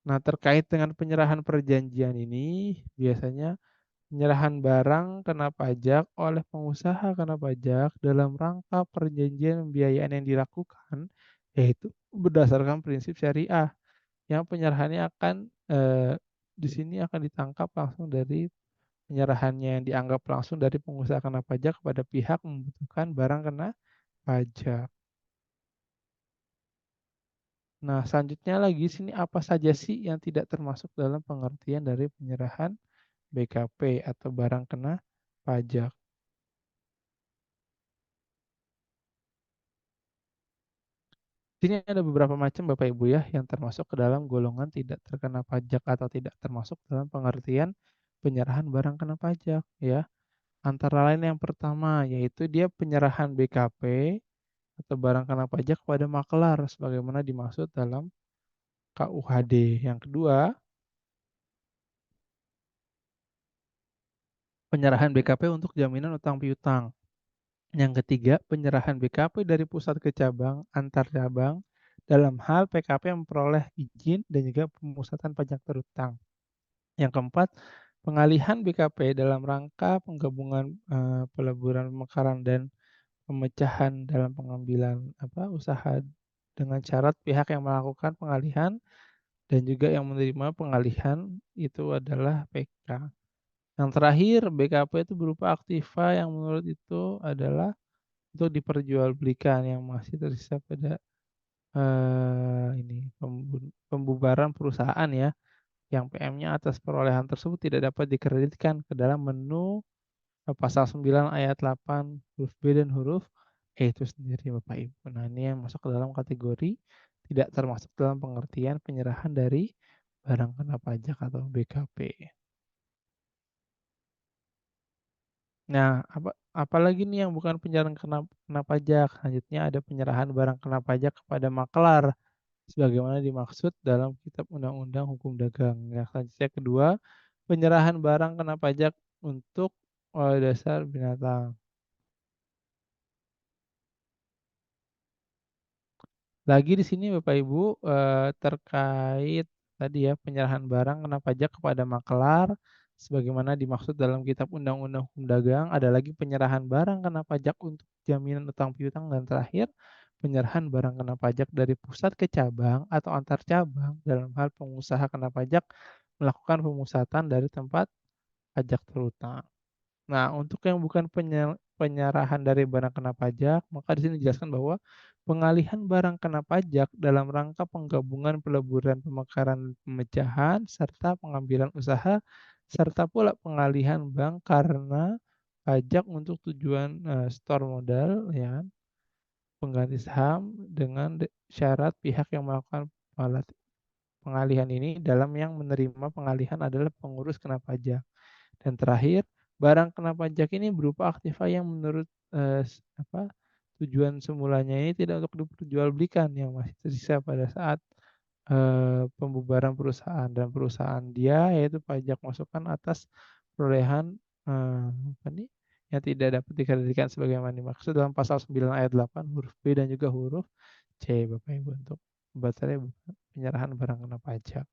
Nah, terkait dengan penyerahan perjanjian ini, biasanya penyerahan barang kena pajak oleh pengusaha kena pajak dalam rangka perjanjian pembiayaan yang dilakukan, yaitu berdasarkan prinsip syariah, yang penyerahannya akan di sini akan ditangkap langsung dari penyerahannya yang dianggap langsung dari pengusaha kena pajak kepada pihak membutuhkan barang kena pajak. Nah, selanjutnya lagi sini apa saja sih yang tidak termasuk dalam pengertian dari penyerahan BKP atau barang kena pajak. Sini ada beberapa macam Bapak Ibu ya yang termasuk ke dalam golongan tidak terkena pajak atau tidak termasuk dalam pengertian penyerahan barang kena pajak ya. Antara lain yang pertama yaitu dia penyerahan BKP atau barang kena pajak kepada makelar sebagaimana dimaksud dalam KUHD. Yang kedua, penyerahan BKP untuk jaminan utang piutang. Yang ketiga, penyerahan BKP dari pusat ke cabang, antar cabang, dalam hal PKP memperoleh izin dan juga pemusatan pajak terutang. Yang keempat, pengalihan BKP dalam rangka penggabungan peleburan pemekaran dan pemecahan dalam pengambilan usaha dengan syarat pihak yang melakukan pengalihan dan juga yang menerima pengalihan itu adalah PK. Yang terakhir, BKP itu berupa aktiva yang menurut itu adalah untuk diperjualbelikan yang masih tersisa pada, ini pembubaran perusahaan ya, yang PM-nya atas perolehan tersebut tidak dapat dikreditkan ke dalam menu, pasal 9 ayat 8 huruf B dan huruf E itu sendiri Bapak Ibu. Nah, ini yang masuk ke dalam kategori tidak termasuk dalam pengertian penyerahan dari barang kena pajak atau BKP. Nah, apalagi nih yang bukan penyerahan kena pajak. Selanjutnya ada penyerahan barang kena pajak kepada makelar sebagaimana dimaksud dalam Kitab Undang-Undang Hukum Dagang. Yang selanjutnya kedua, penyerahan barang kena pajak untuk dasar binatang. Lagi di sini Bapak Ibu terkait tadi ya penyerahan barang kena pajak kepada makelar sebagaimana dimaksud dalam Kitab Undang-Undang Hukum Dagang, ada lagi penyerahan barang kena pajak untuk jaminan utang piutang, dan terakhir penyerahan barang kena pajak dari pusat ke cabang atau antar cabang dalam hal pengusaha kena pajak melakukan pemusatan dari tempat pajak terutang. Nah, untuk yang bukan penyerahan dari barang kena pajak, maka di sini dijelaskan bahwa pengalihan barang kena pajak dalam rangka penggabungan peleburan pemekaran pemecahan serta pengambilan usaha serta pula pengalihan bank karena pajak untuk tujuan store modal ya kan, pengganti saham dengan syarat pihak yang melakukan pengalihan ini dalam yang menerima pengalihan adalah pengurus kena pajak. Dan terakhir, barang kena pajak ini berupa aktiva yang menurut tujuan semulanya ini tidak untuk diperjualbelikan yang masih tersisa pada saat pembubaran perusahaan, dan perusahaan dia yaitu pajak masukan atas perolehan apa nih yang tidak dapat dikendalikan sebagaimana dimaksud dalam pasal 9 ayat 8 huruf B dan juga huruf C Bapak Ibu untuk batalnya penyerahan barang kena pajak.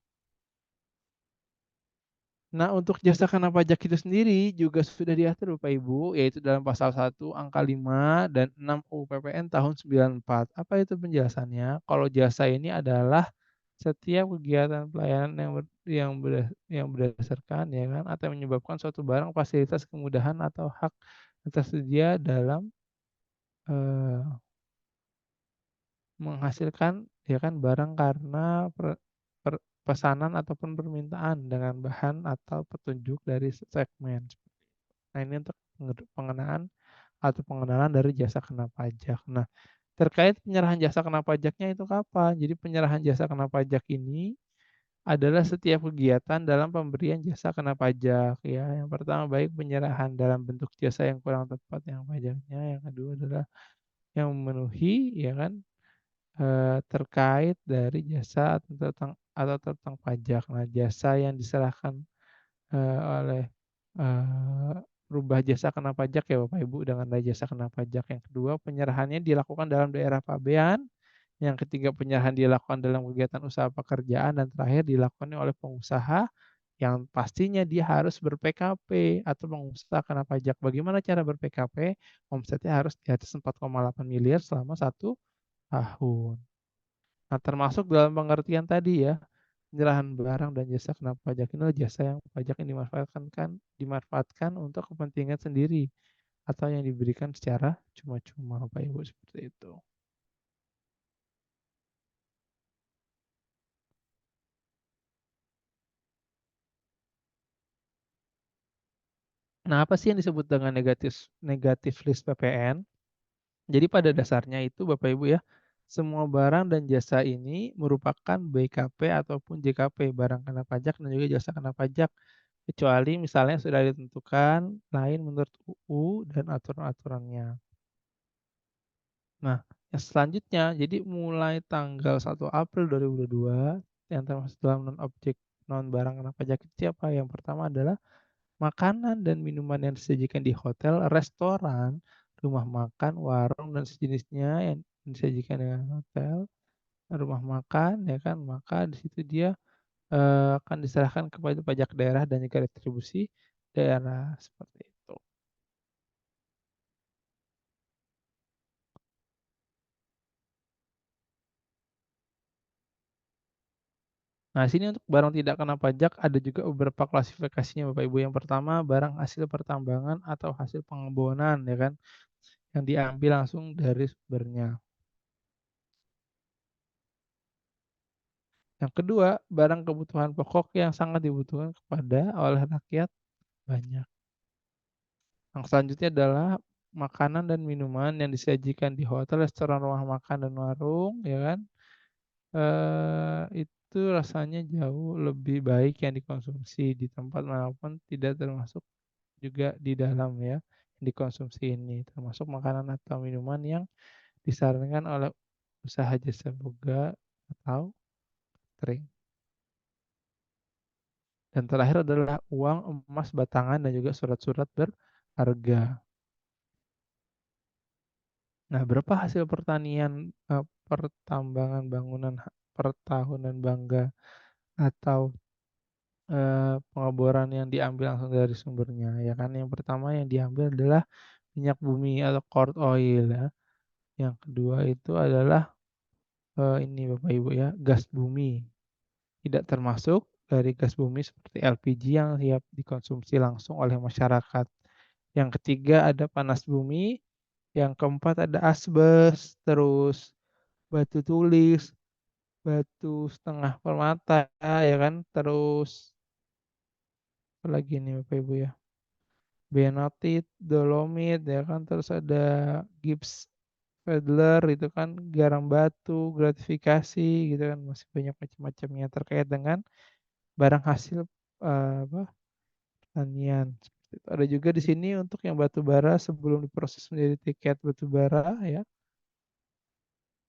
Nah, untuk jasa kena pajak itu sendiri juga sudah diatur Bapak Ibu, yaitu dalam pasal 1 angka 5 dan 6 UU PPN tahun 94. Apa itu penjelasannya? Kalau jasa ini adalah setiap kegiatan pelayanan yang berdasarkan ya kan atau menyebabkan suatu barang, fasilitas, kemudahan atau hak tersedia dalam eh, menghasilkan ya kan barang karena pesanan ataupun permintaan dengan bahan atau petunjuk dari segmen. Nah, ini untuk pengenaan atau pengenalan dari jasa kena pajak. Nah, terkait penyerahan jasa kena pajaknya itu kapan? Jadi penyerahan jasa kena pajak ini adalah setiap kegiatan dalam pemberian jasa kena pajak ya. Yang pertama baik penyerahan dalam bentuk jasa yang kurang tepat yang pajaknya, yang kedua adalah yang memenuhi ya kan terkait dari jasa atau tentang pajak. Nah, jasa yang diserahkan oleh eee, rubah jasa kena pajak ya Bapak Ibu dengan nilai jasa kena pajak. Yang kedua, penyerahannya dilakukan dalam daerah pabean. Yang ketiga, penyerahan dilakukan dalam kegiatan usaha pekerjaan, dan terakhir dilakukan oleh pengusaha yang pastinya dia harus ber-PKP atau pengusaha kena pajak. Bagaimana cara ber-PKP? Omsetnya harus di atas 4,8 miliar selama 1 tahun. Nah, termasuk dalam pengertian tadi ya, penyerahan barang dan jasa kena pajak ini adalah jasa yang pajak yang dimanfaatkan untuk kepentingan sendiri atau yang diberikan secara cuma-cuma Bapak Ibu seperti itu. Nah, apa sih yang disebut dengan negatif list PPN? Jadi pada dasarnya itu Bapak Ibu ya, semua barang dan jasa ini merupakan BKP ataupun JKP, barang kena pajak dan juga jasa kena pajak, kecuali misalnya sudah ditentukan lain menurut UU dan aturan-aturannya. Nah, yang selanjutnya, jadi mulai tanggal 1 April 2022, yang termasuk dalam non-objek non-barang kena pajak itu apa? Yang pertama adalah makanan dan minuman yang disajikan di hotel, restoran, rumah makan, warung, dan sejenisnya yang disajikan dengan hotel, rumah makan, ya kan, maka di situ dia akan diserahkan kepada pajak daerah dan juga retribusi daerah seperti itu. Nah, sini untuk barang tidak kena pajak ada juga beberapa klasifikasinya Bapak Ibu. Yang pertama, barang hasil pertambangan atau hasil pengebonan ya kan, yang diambil langsung dari sumbernya. Yang kedua, barang kebutuhan pokok yang sangat dibutuhkan oleh rakyat banyak. Yang selanjutnya adalah makanan dan minuman yang disajikan di hotel, restoran, rumah makan, dan warung, ya kan. Itu rasanya jauh lebih baik yang dikonsumsi di tempat maupun tidak termasuk juga di dalam ya. dikonsumsi ini, termasuk makanan atau minuman yang disarankan oleh usaha jasa boga atau catering. Dan terakhir adalah uang, emas, batangan, dan juga surat-surat berharga. Nah, berapa hasil pertanian, pertambangan, bangunan pertahunan bangga atau, pengeboran yang diambil langsung dari sumbernya, ya kan. Yang pertama yang diambil adalah minyak bumi atau crude oil ya. Yang kedua itu adalah, ini Bapak Ibu ya, gas bumi. Tidak termasuk dari gas bumi seperti LPG yang siap dikonsumsi langsung oleh masyarakat. Yang ketiga ada panas bumi, yang keempat ada asbes, terus batu tulis, batu setengah permata ya kan, terus apalagi nih Bapak Ibu ya, benotite, dolomit ya kan, terus ada gips Fiedler itu kan, garam batu, gratifikasi gitu kan, masih banyak macam-macamnya terkait dengan barang hasil, apa, pertanian, seperti itu. Ada juga di sini untuk yang batu bara sebelum diproses menjadi tiket batu bara ya,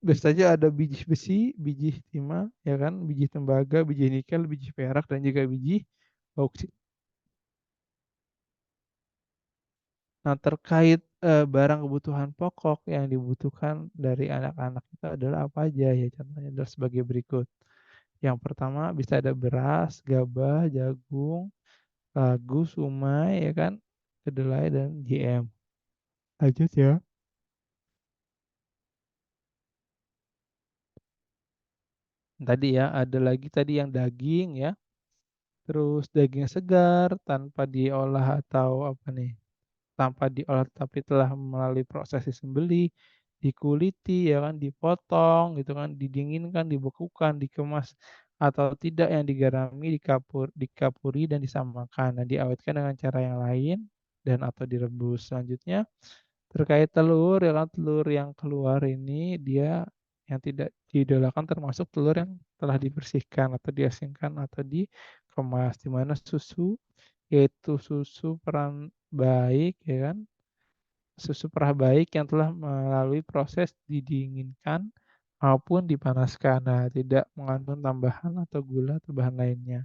biasanya ada biji besi, biji timah ya kan, biji tembaga, biji nikel, biji perak, dan juga biji bauksit. Nah, terkait, barang kebutuhan pokok yang dibutuhkan dari anak-anak itu adalah apa aja ya, contohnya adalah sebagai berikut. Yang pertama bisa ada beras, gabah, jagung, sagu, sumai ya kan, kedelai dan JM. Lanjut ya. Tadi ya, ada lagi tadi yang daging ya, terus daging segar tanpa diolah atau apa nih, tanpa diolah tapi telah melalui proses disembelih, dikuliti ya kan, dipotong gitu kan, didinginkan, dibekukan, dikemas atau tidak yang digarami, dikapuri dan disamakan. Nah, diawetkan dengan cara yang lain dan atau direbus. Selanjutnya terkait telur ya kan, telur yang keluar ini dia yang tidak diidolakan termasuk telur yang telah dibersihkan atau diasinkan atau dikemas, di mana susu yaitu susu peran baik ya kan, susu perah baik yang telah melalui proses didinginkan maupun dipanaskan. Nah, tidak mengandung tambahan atau gula atau bahan lainnya.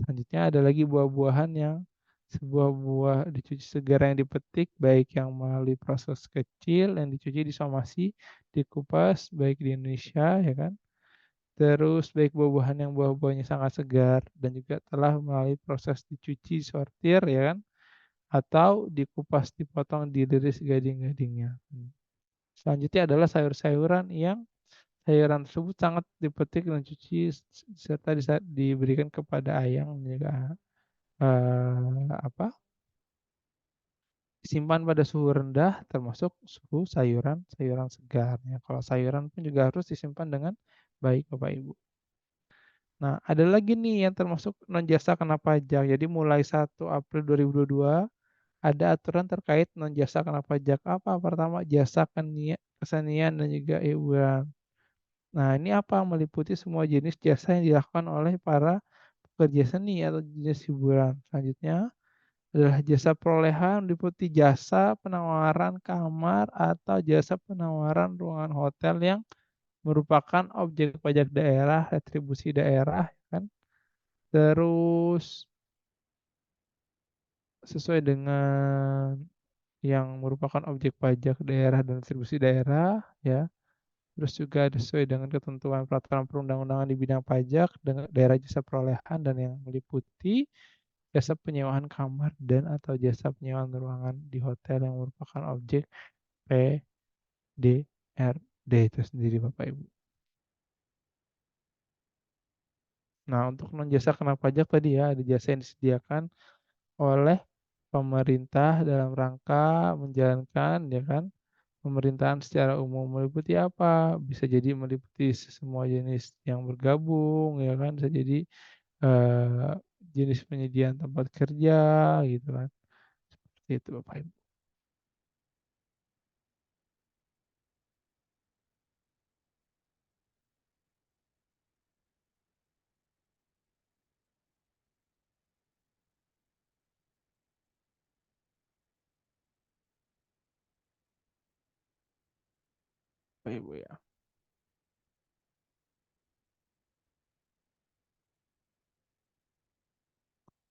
Selanjutnya ada lagi buah-buahan yang sebuah buah dicuci segar yang dipetik, baik yang melalui proses kecil yang dicuci, disomasi, dikupas, baik di Indonesia ya kan. Terus baik buah-buahan yang buah-buahnya sangat segar dan juga telah melalui proses dicuci, sortir ya kan, atau dikupas, dipotong, diiris gading-gadingnya. Selanjutnya adalah sayur-sayuran yang sayuran tersebut sangat dipetik dan dicuci serta diberikan kepada ayam dan juga apa, disimpan pada suhu rendah termasuk suhu sayuran segar ya. Kalau sayuran pun juga harus disimpan dengan baik Bapak Ibu. Nah, ada lagi nih yang termasuk non jasa kena pajak. Jadi mulai 1 April 2022 ada aturan terkait non jasa kena pajak. Apa? Pertama, jasa kesenian dan juga hiburan. Nah, ini apa? Meliputi semua jenis jasa yang dilakukan oleh para pekerja seni atau jenis hiburan. Selanjutnya adalah jasa perolehan meliputi jasa penawaran kamar atau jasa penawaran ruangan hotel yang merupakan objek pajak daerah, retribusi daerah, kan? Terus sesuai dengan yang merupakan objek pajak daerah dan retribusi daerah, ya. Terus juga sesuai dengan ketentuan peraturan perundang-undangan di bidang pajak dengan daerah jasa perolehan dan yang meliputi jasa penyewaan kamar dan atau jasa penyewaan ruangan di hotel yang merupakan objek PDRD itu sendiri Bapak Ibu. Nah, untuk non jasa kena pajak tadi ya, ada jasa yang disediakan oleh pemerintah dalam rangka menjalankan ya kan pemerintahan secara umum, meliputi apa? Bisa jadi meliputi semua jenis yang bergabung ya kan, bisa jadi eh, jenis penyediaan tempat kerja gitu kan. Seperti itu Bapak Ibu. Bapak Ibu ya.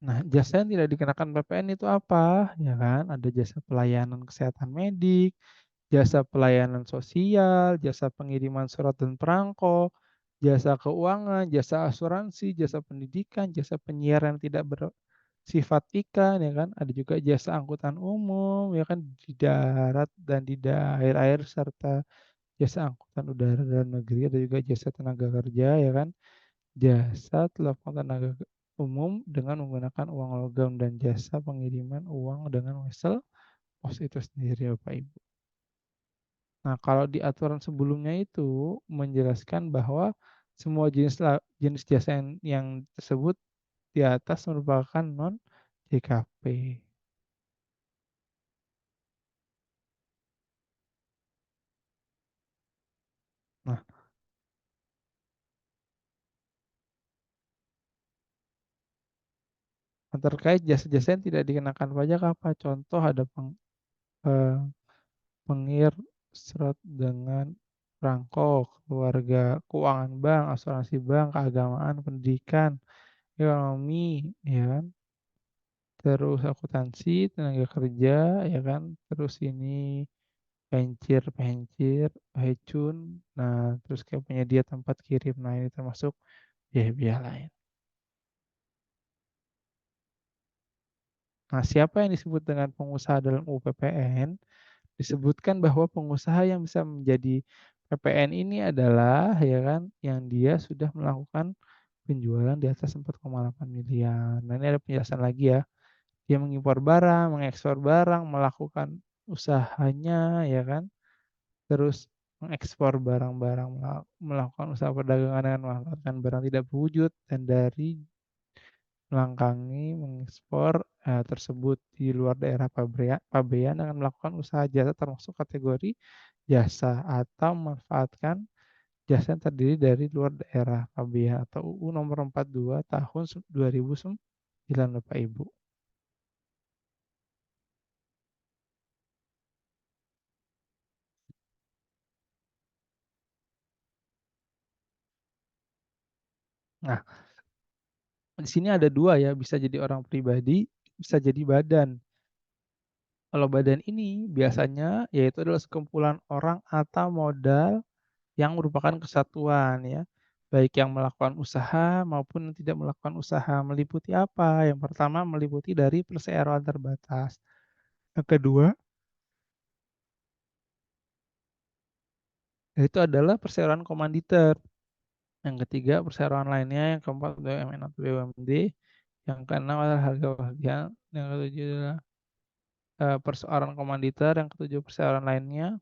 Nah, jasa yang tidak dikenakan PPN itu apa? Ya kan, ada jasa pelayanan kesehatan medik, jasa pelayanan sosial, jasa pengiriman surat dan perangko, jasa keuangan, jasa asuransi, jasa pendidikan, jasa penyiaran tidak bersifat iklan, ya kan. Ada juga jasa angkutan umum, ya kan, di darat dan di air-air serta jasa angkutan udara dalam negeri, ada juga jasa tenaga kerja, ya kan. Jasa telepon tenaga umum dengan menggunakan uang logam dan jasa pengiriman uang dengan wesel pos itu sendiri, Bapak Ibu. Nah, kalau di aturan sebelumnya itu menjelaskan bahwa semua jenis jasa yang tersebut di atas merupakan non JKP. Nah, terkait jasa-jasa yang tidak dikenakan pajak apa? Contoh ada eh, pengir surat dengan perangko, keluarga, keuangan bank, asuransi bank, keagamaan, pendidikan, ekonomi, ya kan? Terus akuntansi, tenaga kerja, ya kan? Terus ini pencir, hecun, nah terus kayak penyedia tempat kirim, nah ini termasuk biaya-biaya lain. Nah, siapa yang disebut dengan pengusaha dalam UPPN? Disebutkan bahwa pengusaha yang bisa menjadi PPN ini adalah ya kan yang dia sudah melakukan penjualan di atas 4,8 miliar. Nah, ini ada penjelasan lagi ya. Dia mengimpor barang, mengekspor barang, melakukan usahanya ya kan. Terus mengekspor barang-barang, melakukan usaha perdagangan dengan memanfaatkan barang tidak berwujud dan dari melangkangi mengekspor tersebut di luar daerah pabean dengan melakukan usaha jasa termasuk kategori jasa atau memanfaatkan jasa yang terdiri dari luar daerah pabean atau UU nomor 42 tahun 2009, Bapak Ibu. Nah, di sini ada dua ya, bisa jadi orang pribadi, bisa jadi badan. Kalau badan ini biasanya yaitu adalah sekumpulan orang atau modal yang merupakan kesatuan ya, baik yang melakukan usaha maupun yang tidak melakukan usaha. Meliputi apa? Yang pertama meliputi dari perseroan terbatas. Yang kedua, yaitu adalah perseroan komanditer. Yang ketiga, perseroan lainnya. Yang keempat, BUMN atau BUMD. Yang keenam adalah harga bagian. Yang ketujuh adalah perseroan komanditer. Yang ketujuh, perseroan lainnya.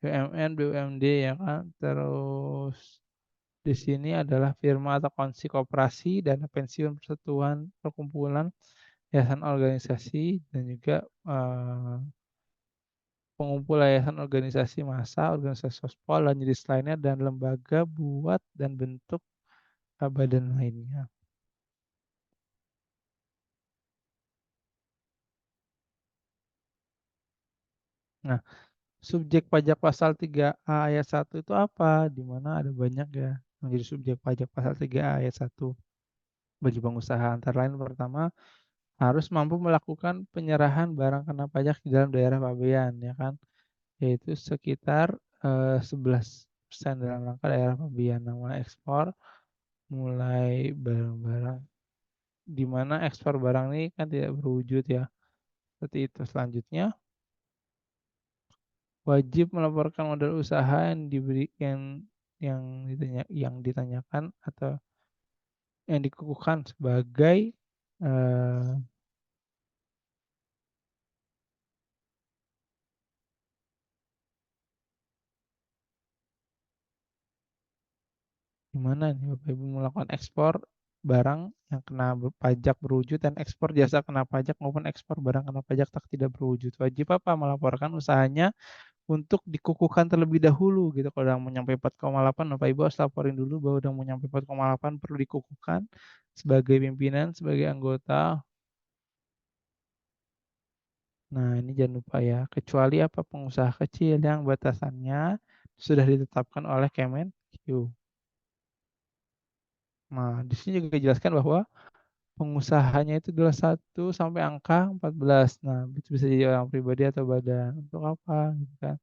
BUMN, BUMD ya kan. Terus di sini adalah firma atau konsi koperasi, dana pensiun, persatuan, perkumpulan, yayasan organisasi, dan juga pengumpul yayasan organisasi massa, organisasi sospol, dan jenis lainnya, dan lembaga buat dan bentuk badan lainnya. Nah, subjek pajak pasal 3A ayat 1 itu apa? Di mana ada banyak ya menjadi subjek pajak pasal 3A ayat 1 bagi pengusaha. Antara lain pertama, harus mampu melakukan penyerahan barang kena pajak di dalam daerah pabean, ya kan? Yaitu sekitar 11% dalam rangka daerah pabean. Nah, mulai ekspor, mulai barang-barang di mana ekspor barang ini kan tidak berwujud ya. Seperti itu. Selanjutnya, wajib melaporkan modal usaha yang diberi yang ditanyakan atau yang dikukuhkan sebagai eh, gimana nih Bapak Ibu melakukan ekspor barang yang kena pajak berwujud dan ekspor jasa kena pajak maupun ekspor barang kena pajak tak tidak berwujud. Wajib apa? Melaporkan usahanya untuk dikukuhkan terlebih dahulu gitu. Kalau udah mau nyampe 4,8, Bapak Ibu harus laporin dulu bahwa udah mau nyampe 4,8 perlu dikukuhkan sebagai pimpinan, sebagai anggota. Nah, ini jangan lupa ya, kecuali apa pengusaha kecil yang batasannya sudah ditetapkan oleh Kemenq. Nah, di sini juga dijelaskan bahwa pengusahanya itu adalah 1 sampai angka 14. Nah, itu bisa jadi orang pribadi atau badan. Untuk apa gitu kan.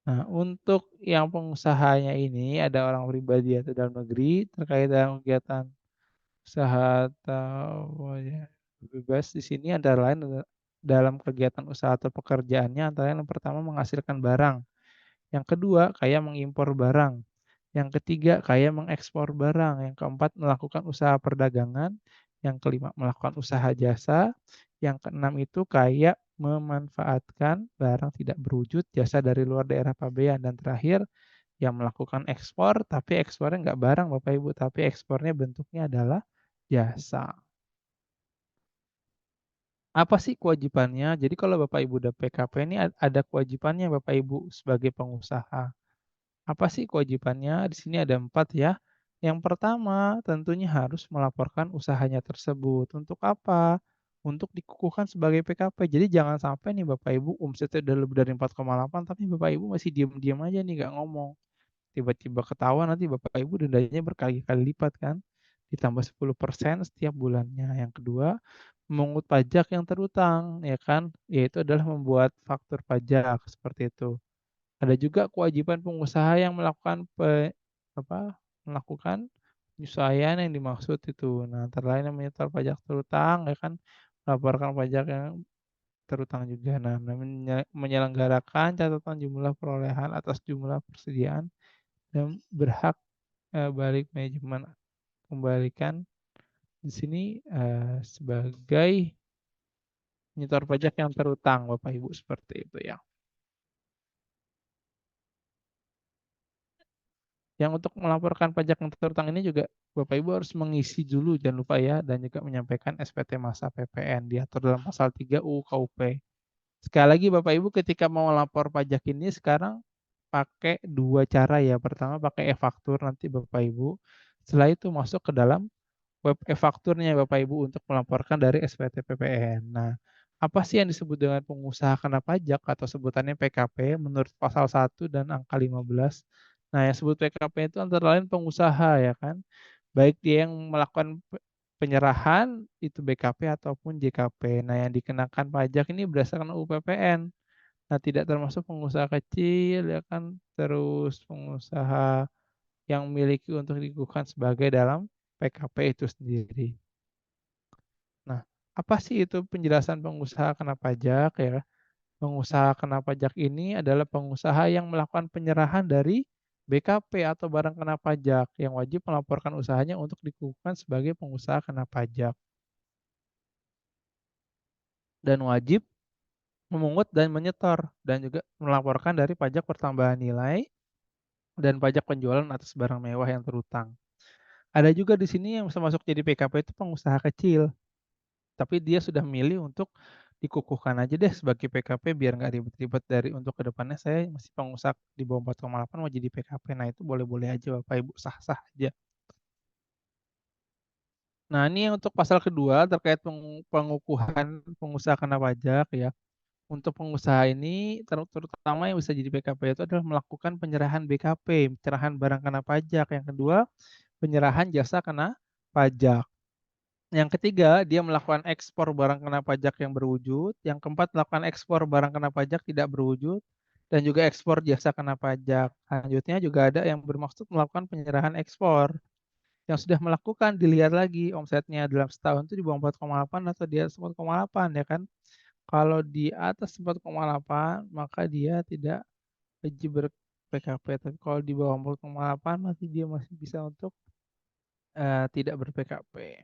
Nah, untuk yang pengusahanya ini ada orang pribadi atau dalam negeri terkait dengan kegiatan usaha atau ya, bebas di sini antara lain dalam kegiatan usaha atau pekerjaannya antara lain yang pertama menghasilkan barang, yang kedua kayak mengimpor barang, yang ketiga kayak mengekspor barang, yang keempat melakukan usaha perdagangan, yang kelima melakukan usaha jasa, yang keenam itu kayak memanfaatkan barang tidak berwujud jasa dari luar daerah pabean, dan terakhir yang melakukan ekspor tapi ekspornya nggak barang Bapak Ibu, tapi ekspornya bentuknya adalah jasa. Apa sih kewajibannya? Jadi kalau Bapak Ibu udah PKP ini ada kewajibannya Bapak Ibu sebagai pengusaha. Apa sih kewajibannya? Di sini ada 4 ya. Yang pertama, tentunya harus melaporkan usahanya tersebut. Untuk apa? Untuk dikukuhkan sebagai PKP. Jadi jangan sampai nih Bapak Ibu omsetnya udah lebih dari 4,8 tapi Bapak Ibu masih diam-diam aja nih nggak ngomong. Tiba-tiba ketahuan nanti Bapak Ibu dendanya berkali-kali lipat kan. Ditambah 10% setiap bulannya. Yang kedua, memungut pajak yang terutang ya kan, yaitu adalah membuat faktur pajak seperti itu. Ada juga kewajiban pengusaha yang melakukan penyesuaian yang dimaksud itu. Nah, antara lain yang menyetor pajak terutang ya kan, melaporkan pajak yang terutang juga. Nah, menyelenggarakan catatan jumlah perolehan atas jumlah persediaan dan berhak balik manajemen kembalikan di sini sebagai nyetor pajak yang terutang Bapak Ibu seperti itu ya. Yang untuk melaporkan pajak yang terutang ini juga Bapak Ibu harus mengisi dulu jangan lupa ya dan juga menyampaikan SPT masa PPN diatur dalam pasal 3 UU KUP. Sekali lagi Bapak Ibu ketika mau lapor pajak ini sekarang pakai dua cara ya. Pertama pakai e-faktur nanti Bapak Ibu. Setelah itu masuk ke dalam web e-fakturnya Bapak Ibu untuk melaporkan dari SPT PPN. Nah, apa sih yang disebut dengan pengusaha kena pajak atau sebutannya PKP menurut pasal 1 dan angka 15? Nah, yang sebut PKP itu antara lain pengusaha ya kan. Baik dia yang melakukan penyerahan itu BKP ataupun JKP. Nah, yang dikenakan pajak ini berdasarkan UU PPN. Nah, tidak termasuk pengusaha kecil ya kan, terus pengusaha yang memiliki untuk dikukuhkan sebagai dalam PKP itu sendiri. Nah, apa sih itu penjelasan pengusaha kena pajak ya? Pengusaha kena pajak ini adalah pengusaha yang melakukan penyerahan dari BKP atau barang kena pajak yang wajib melaporkan usahanya untuk dikukuhkan sebagai pengusaha kena pajak dan wajib memungut dan menyetor dan juga melaporkan dari pajak pertambahan nilai dan pajak penjualan atas barang mewah yang terutang. Ada juga di sini yang bisa masuk jadi PKP itu pengusaha kecil. Tapi dia sudah milih untuk dikukuhkan aja deh sebagai PKP biar nggak ribet-ribet dari untuk kedepannya saya masih pengusaha di bawah 4,8 mau jadi PKP. Nah itu boleh-boleh aja Bapak Ibu sah-sah aja. Nah ini untuk pasal kedua terkait pengukuhan pengusaha kena pajak ya. Untuk pengusaha ini terutama yang bisa jadi PKP itu adalah melakukan penyerahan BKP, penyerahan barang kena pajak. Yang kedua, penyerahan jasa kena pajak. Yang ketiga, dia melakukan ekspor barang kena pajak yang berwujud. Yang keempat, melakukan ekspor barang kena pajak tidak berwujud. Dan juga ekspor jasa kena pajak. Selanjutnya juga ada yang bermaksud melakukan penyerahan ekspor. Yang sudah melakukan, dilihat lagi omsetnya dalam setahun itu di bawah 4,8 atau di atas 4,8 ya kan. Kalau di atas 4,8 maka dia tidak wajib ber-PKP. Tapi kalau di bawah 4,8 dia masih bisa untuk tidak ber-PKP.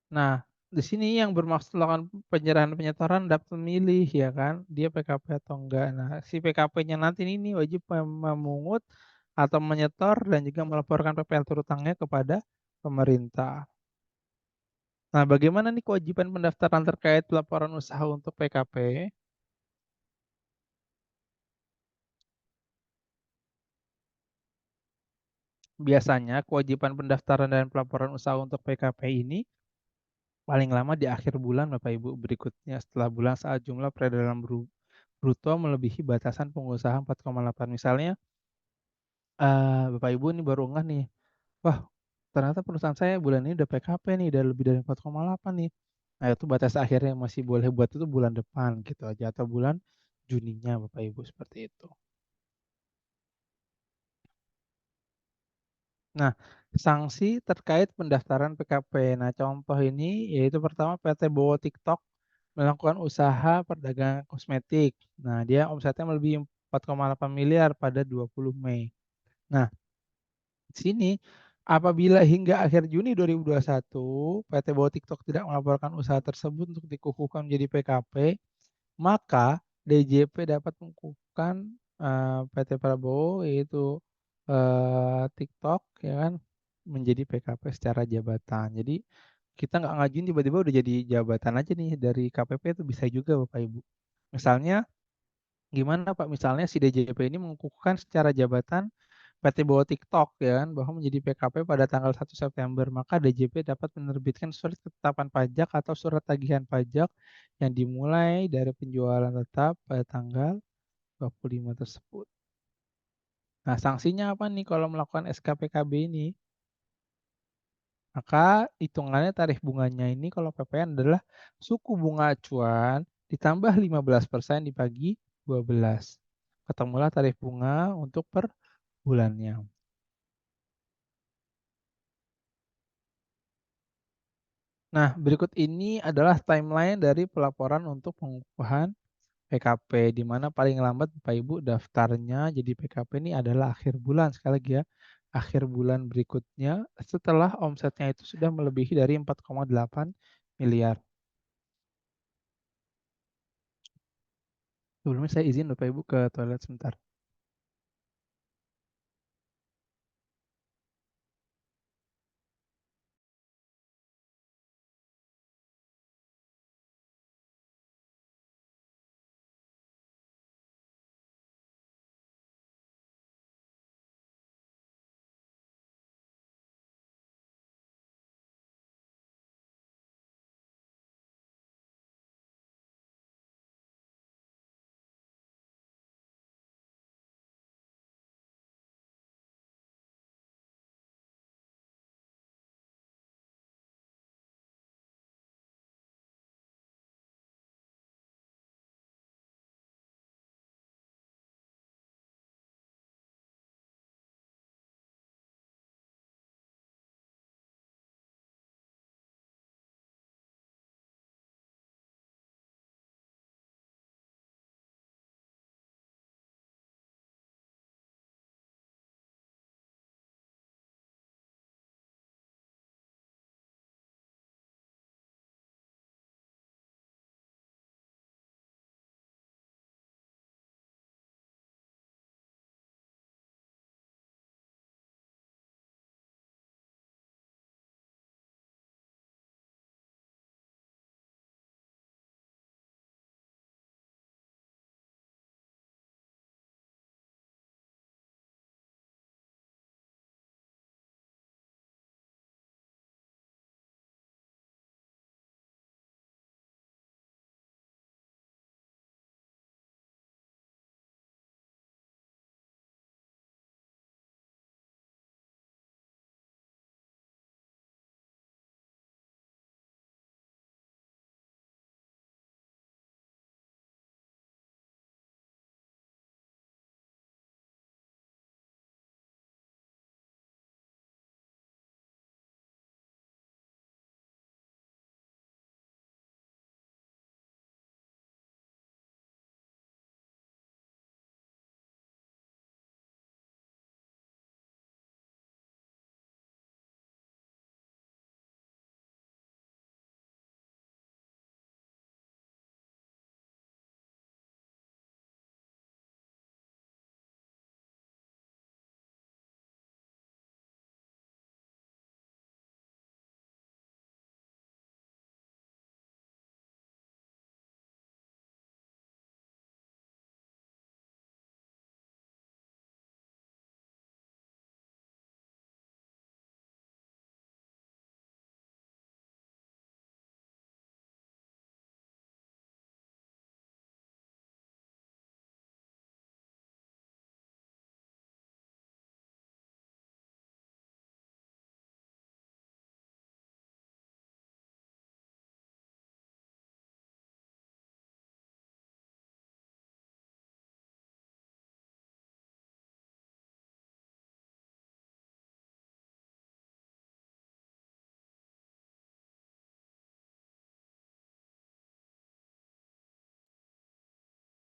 Nah, di sini yang bermaksud melakukan penyerahan penyetoran dapat memilih ya kan, dia PKP atau enggak. Nah, si PKP-nya nanti ini wajib memungut atau menyetor dan juga melaporkan PPL terutangnya kepada pemerintah. Nah, bagaimana nih kewajiban pendaftaran terkait laporan usaha untuk PKP? Biasanya kewajiban pendaftaran dan pelaporan usaha untuk PKP ini paling lama di akhir bulan Bapak Ibu berikutnya setelah bulan saat jumlah peredaran bruto melebihi batasan pengusaha 4,8. Misalnya, Bapak Ibu ini baru ngeh nih, "Wah, ternyata perusahaan saya bulan ini udah PKP nih, udah lebih dari 4,8 nih." Nah, itu batas akhirnya yang masih boleh buat itu bulan depan gitu aja atau bulan Juninya Bapak Ibu, seperti itu. Nah, sanksi terkait pendaftaran PKP. Nah, contoh ini yaitu pertama PT Bowo TikTok melakukan usaha perdagangan kosmetik. Nah, dia omsetnya melebihi 4,8 miliar pada 20 Mei. Nah, di sini apabila hingga akhir Juni 2021 PT Bowo TikTok tidak melaporkan usaha tersebut untuk dikukuhkan menjadi PKP, maka DJP dapat mengukuhkan, PT Prabowo yaitu, TikTok ya kan, menjadi PKP secara jabatan. Jadi kita nggak ngajuin tiba-tiba udah jadi jabatan aja nih dari KPP itu bisa juga Bapak Ibu. Misalnya gimana Pak, misalnya si DJP ini mengukuhkan secara jabatan PT Bowo TikTok ya kan, bahwa menjadi PKP pada tanggal 1 September, maka DJP dapat menerbitkan surat ketetapan pajak atau surat tagihan pajak yang dimulai dari penjualan tetap pada tanggal 25 tersebut. Nah, sanksinya apa nih kalau melakukan SKPKB ini? Maka hitungannya tarif bunganya ini kalau PPN adalah suku bunga acuan ditambah 15% dibagi 12. Ketemulah tarif bunga untuk per bulannya. Nah, berikut ini adalah timeline dari pelaporan untuk pengukuhan PKP, di mana paling lambat Bapak Ibu daftarnya jadi PKP ini adalah akhir bulan, sekali lagi ya, akhir bulan berikutnya setelah omsetnya itu sudah melebihi dari 4,8 miliar. Sebelumnya saya izin Bapak Ibu ke toilet sebentar.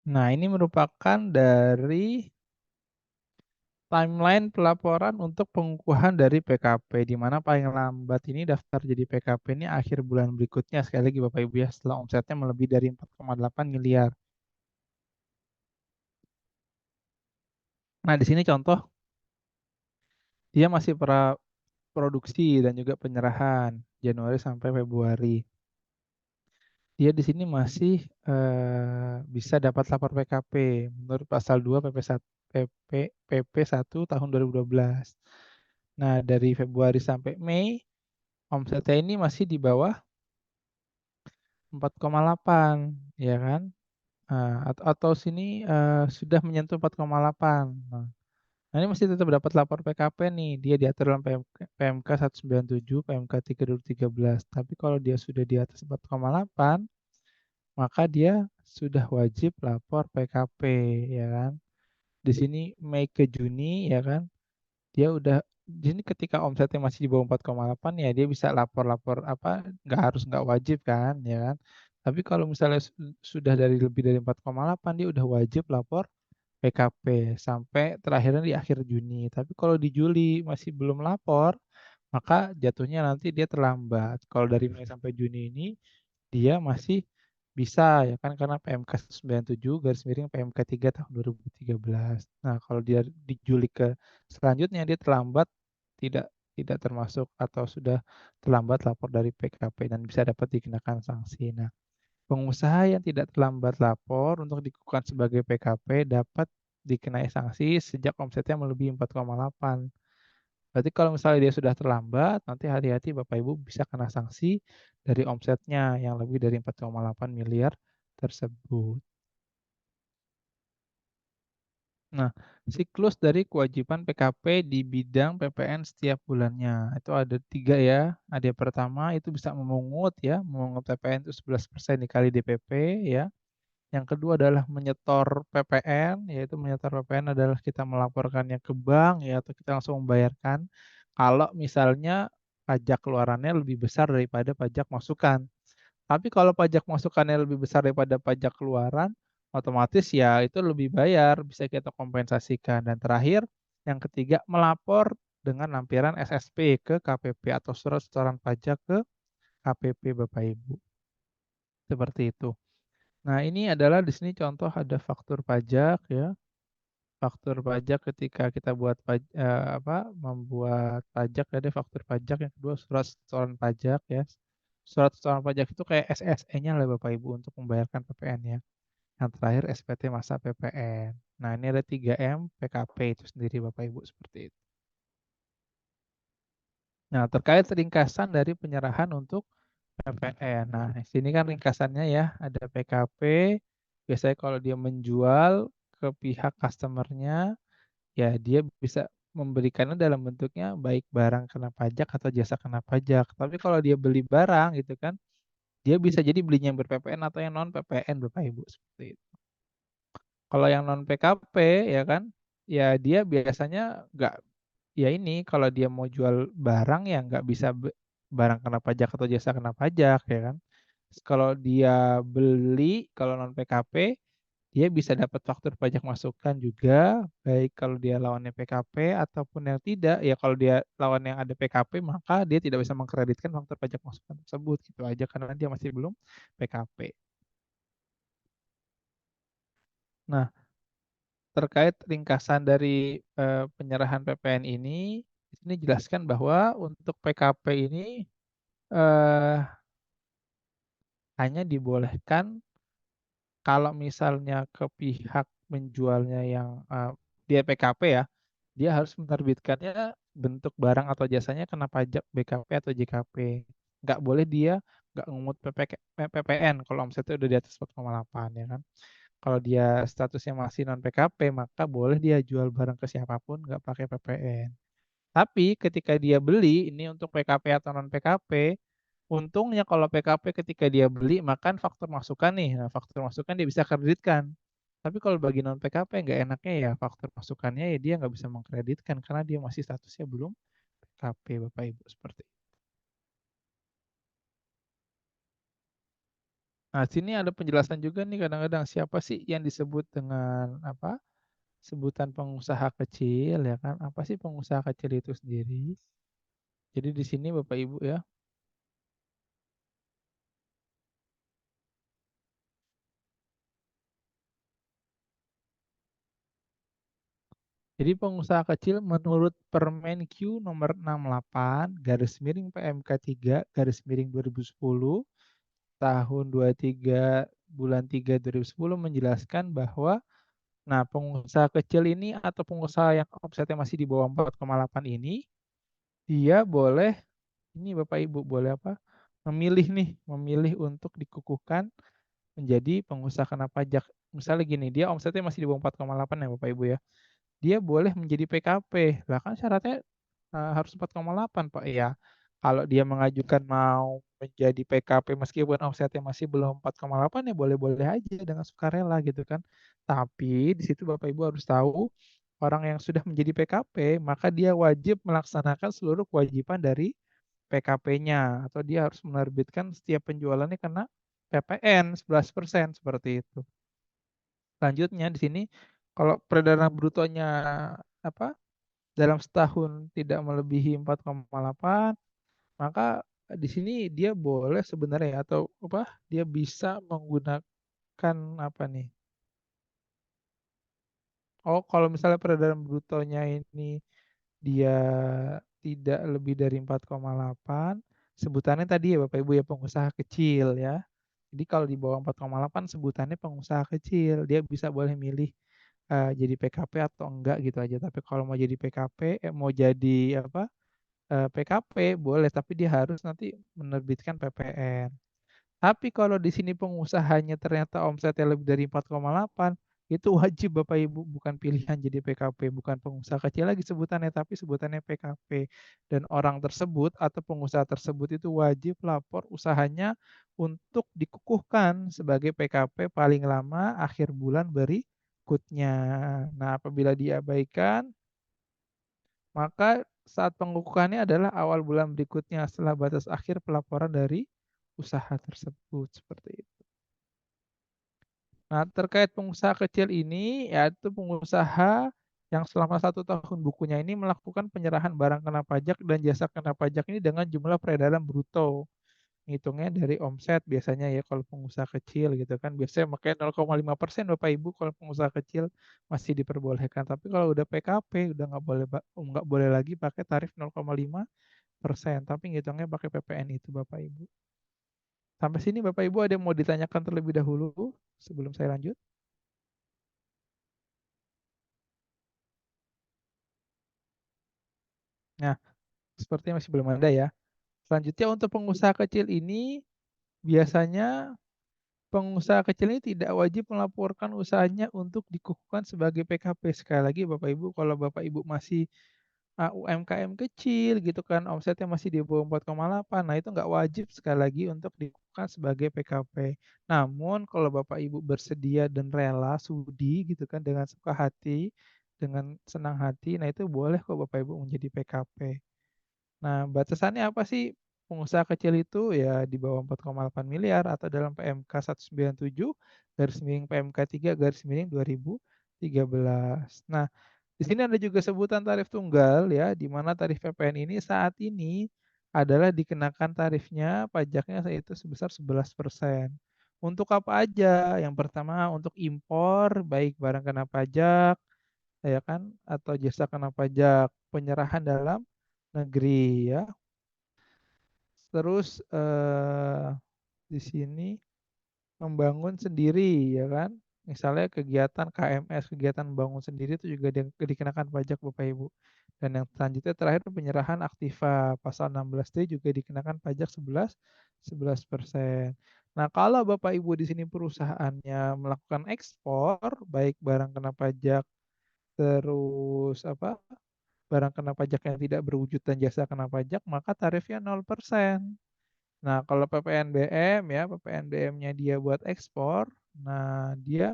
Nah, ini merupakan dari timeline pelaporan untuk pengukuhan dari PKP, di mana paling lambat ini daftar jadi PKP ini akhir bulan berikutnya. Sekali lagi Bapak Ibu ya, setelah omsetnya melebihi dari 4,8 miliar. Nah, di sini contoh dia masih produksi dan juga penyerahan Januari sampai Februari. Dia di sini masih bisa dapat lapor PKP menurut pasal 2 PP 1 tahun 2012. Nah, dari Februari sampai Mei omsetnya ini masih di bawah 4,8, ya kan? Nah, atau sini sudah menyentuh 4,8. Nah, ini masih tetap dapat lapor PKP nih. Dia diatur dalam PMK 197, PMK 3 2013. Tapi kalau dia sudah di atas 4,8, maka dia sudah wajib lapor PKP, ya kan? Di sini Mei ke Juni, ya kan? Dia udah di sini ketika omsetnya masih di bawah 4,8 ya dia bisa lapor-lapor apa, nggak wajib kan, ya kan? Tapi kalau misalnya sudah dari lebih dari 4,8 dia udah wajib lapor PKP sampai terakhirnya di akhir Juni. Tapi kalau di Juli masih belum lapor, maka jatuhnya nanti dia terlambat. Kalau dari Mei sampai Juni ini dia masih bisa ya kan karena PMK 97 garis miring PMK 3 tahun 2013. Nah, kalau dia di Juli ke selanjutnya dia terlambat tidak tidak termasuk atau sudah terlambat lapor dari PKP dan bisa dapat dikenakan sanksi. Nah, pengusaha yang tidak terlambat lapor untuk dikukuhkan sebagai PKP dapat dikenai sanksi sejak omsetnya melebihi 4,8. Berarti kalau misalnya dia sudah terlambat, nanti hati-hati Bapak Ibu bisa kena sanksi dari omsetnya yang lebih dari 4,8 miliar tersebut. Nah, siklus dari kewajiban PKP di bidang PPN setiap bulannya. Itu ada 3 ya. Ada yang pertama itu bisa memungut ya, memungut PPN itu 11% dikali DPP ya. Yang kedua adalah menyetor PPN, yaitu menyetor PPN adalah kita melaporkannya ke bank ya, atau kita langsung membayarkan kalau misalnya pajak keluarannya lebih besar daripada pajak masukan. Tapi kalau pajak masukannya lebih besar daripada pajak keluaran, otomatis ya itu lebih bayar, bisa kita kompensasikan. Dan terakhir, yang ketiga melapor dengan lampiran SSP ke KPP atau surat setoran pajak ke KPP Bapak Ibu. Seperti itu. Nah, ini adalah di sini contoh ada faktur pajak ya. Faktur pajak ketika kita membuat pajak ada faktur pajak, yang kedua surat setoran pajak ya. Surat setoran pajak itu kayak SSE-nya lah Bapak Ibu untuk membayarkan PPN ya. Yang terakhir SPT masa PPN. Nah, ini ada 3M PKP itu sendiri Bapak Ibu seperti itu. Nah, terkait ringkasan dari penyerahan untuk PPN. Nah, di sini kan ringkasannya ya, ada PKP. Biasanya kalau dia menjual ke pihak customer-nya, ya dia bisa memberikannya dalam bentuknya baik barang kena pajak atau jasa kena pajak. Tapi kalau dia beli barang gitu kan, dia bisa jadi belinya yang ber-PPN atau yang non PPN Bapak Ibu seperti itu. Kalau yang non PKP ya kan, ya dia biasanya nggak ya ini kalau dia mau jual barang ya nggak bisa barang kena pajak atau jasa kena pajak ya kan. Kalau dia beli, kalau non PKP, dia bisa dapat faktur pajak masukan juga, baik kalau dia lawannya PKP ataupun yang tidak. Ya kalau dia lawan yang ada PKP, maka dia tidak bisa mengkreditkan faktur pajak masukan tersebut. Gitu aja karena dia masih belum PKP. Nah, terkait ringkasan dari penyerahan PPN ini, di sini jelaskan bahwa untuk PKP ini eh, hanya dibolehkan kalau misalnya ke pihak menjualnya yang dia PKP ya, dia harus menerbitkannya bentuk barang atau jasanya kena pajak BKP atau JKP. Nggak boleh dia nggak ngungut PPN kalau omsetnya udah di atas 4,8 ya kan. Kalau dia statusnya masih non PKP, maka boleh dia jual barang ke siapapun nggak pakai PPN. Tapi ketika dia beli ini untuk PKP atau non PKP, untungnya kalau PKP ketika dia beli makan faktur masukan nih. Nah, faktur masukan dia bisa kreditkan. Tapi kalau bagi non PKP nggak enaknya ya faktur masukannya ya dia nggak bisa mengkreditkan karena dia masih statusnya belum PKP Bapak Ibu seperti itu. Nah, sini ada penjelasan juga nih kadang-kadang siapa sih yang disebut dengan apa, sebutan pengusaha kecil ya kan, apa sih pengusaha kecil itu sendiri. Jadi di sini Bapak Ibu ya, jadi pengusaha kecil menurut Permenq nomor 68 garis miring PMK 3 garis miring 2010 tahun 23 bulan 3 2010 menjelaskan bahwa nah pengusaha kecil ini atau pengusaha yang omsetnya masih di bawah 4,8 ini dia boleh ini Bapak Ibu boleh apa? Memilih nih, memilih untuk dikukuhkan menjadi pengusaha kena pajak. Misalnya gini, dia omsetnya masih di bawah 4,8 ya Bapak Ibu ya. Dia boleh menjadi PKP. Lah kan syaratnya harus 4,8 Pak ya. Kalau dia mengajukan mau menjadi PKP meskipun omsetnya masih belum 4,8 ya boleh-boleh aja dengan sukarela gitu kan. Tapi di situ Bapak Ibu harus tahu orang yang sudah menjadi PKP maka dia wajib melaksanakan seluruh kewajiban dari PKP-nya atau dia harus menerbitkan setiap penjualannya kena PPN 11% seperti itu. Selanjutnya di sini kalau peredaran brutonya apa dalam setahun tidak melebihi 4,8 maka di sini dia boleh sebenarnya atau apa dia bisa menggunakan apa nih? Oh, kalau misalnya peredaran brutonya ini dia tidak lebih dari 4,8 sebutannya tadi ya Bapak Ibu ya pengusaha kecil ya. Jadi kalau di bawah 4,8 sebutannya pengusaha kecil, dia bisa boleh milih jadi PKP atau enggak gitu aja. Tapi kalau mau jadi PKP, mau jadi apa PKP boleh, tapi dia harus nanti menerbitkan PPN. Tapi kalau di sini pengusahanya ternyata omsetnya lebih dari 4,8, itu wajib Bapak Ibu, bukan pilihan jadi PKP, bukan pengusaha kecil lagi sebutannya, tapi sebutannya PKP. Dan orang tersebut atau pengusaha tersebut itu wajib lapor usahanya untuk dikukuhkan sebagai PKP paling lama akhir bulan berikutnya. Nah, apabila diabaikan, maka saat pengukuhannya adalah awal bulan berikutnya setelah batas akhir pelaporan dari usaha tersebut seperti itu. Nah, terkait pengusaha kecil ini, yaitu pengusaha yang selama 1 tahun bukunya ini melakukan penyerahan barang kena pajak dan jasa kena pajak ini dengan jumlah peredaran bruto. Ngitungnya dari omset biasanya ya kalau pengusaha kecil gitu kan. Biasanya pakai 0,5% Bapak Ibu kalau pengusaha kecil masih diperbolehkan. Tapi kalau udah PKP udah nggak boleh lagi pakai tarif 0,5%. Tapi ngitungnya pakai PPN itu Bapak Ibu. Sampai sini Bapak Ibu ada yang mau ditanyakan terlebih dahulu sebelum saya lanjut? Nah, sepertinya masih belum ada ya. Selanjutnya untuk pengusaha kecil ini biasanya pengusaha kecil ini tidak wajib melaporkan usahanya untuk dikukuhkan sebagai PKP. Sekali lagi Bapak Ibu, kalau Bapak Ibu masih UMKM kecil gitu kan, omsetnya masih di bawah 4,8, nah itu nggak wajib sekali lagi untuk dikukuhkan sebagai PKP. Namun kalau Bapak Ibu bersedia dan rela, sudi gitu kan dengan suka hati, dengan senang hati, nah itu boleh kok Bapak Ibu menjadi PKP. Nah, batasannya apa sih? Pengusaha kecil itu ya di bawah 4,8 miliar atau dalam PMK 197 garis miring PMK 3 garis miring 2013. Nah, di sini ada juga sebutan tarif tunggal ya, di mana tarif PPN ini saat ini adalah dikenakan tarifnya pajaknya yaitu sebesar 11%. Untuk apa aja? Yang pertama untuk impor baik barang kena pajak ya kan atau jasa kena pajak penyerahan dalam negeri ya. Terus di sini membangun sendiri ya kan. Misalnya kegiatan KMS, kegiatan bangun sendiri itu juga dikenakan pajak Bapak Ibu. Dan yang selanjutnya terakhir penyerahan aktiva pasal 16D juga dikenakan pajak 11%. Nah, kalau Bapak Ibu di sini perusahaannya melakukan ekspor, baik barang kena pajak terus apa barang kena pajak yang tidak berwujud dan jasa kena pajak, maka tarifnya 0%. Nah, kalau PPNBM ya, PPNBM-nya dia buat ekspor, nah dia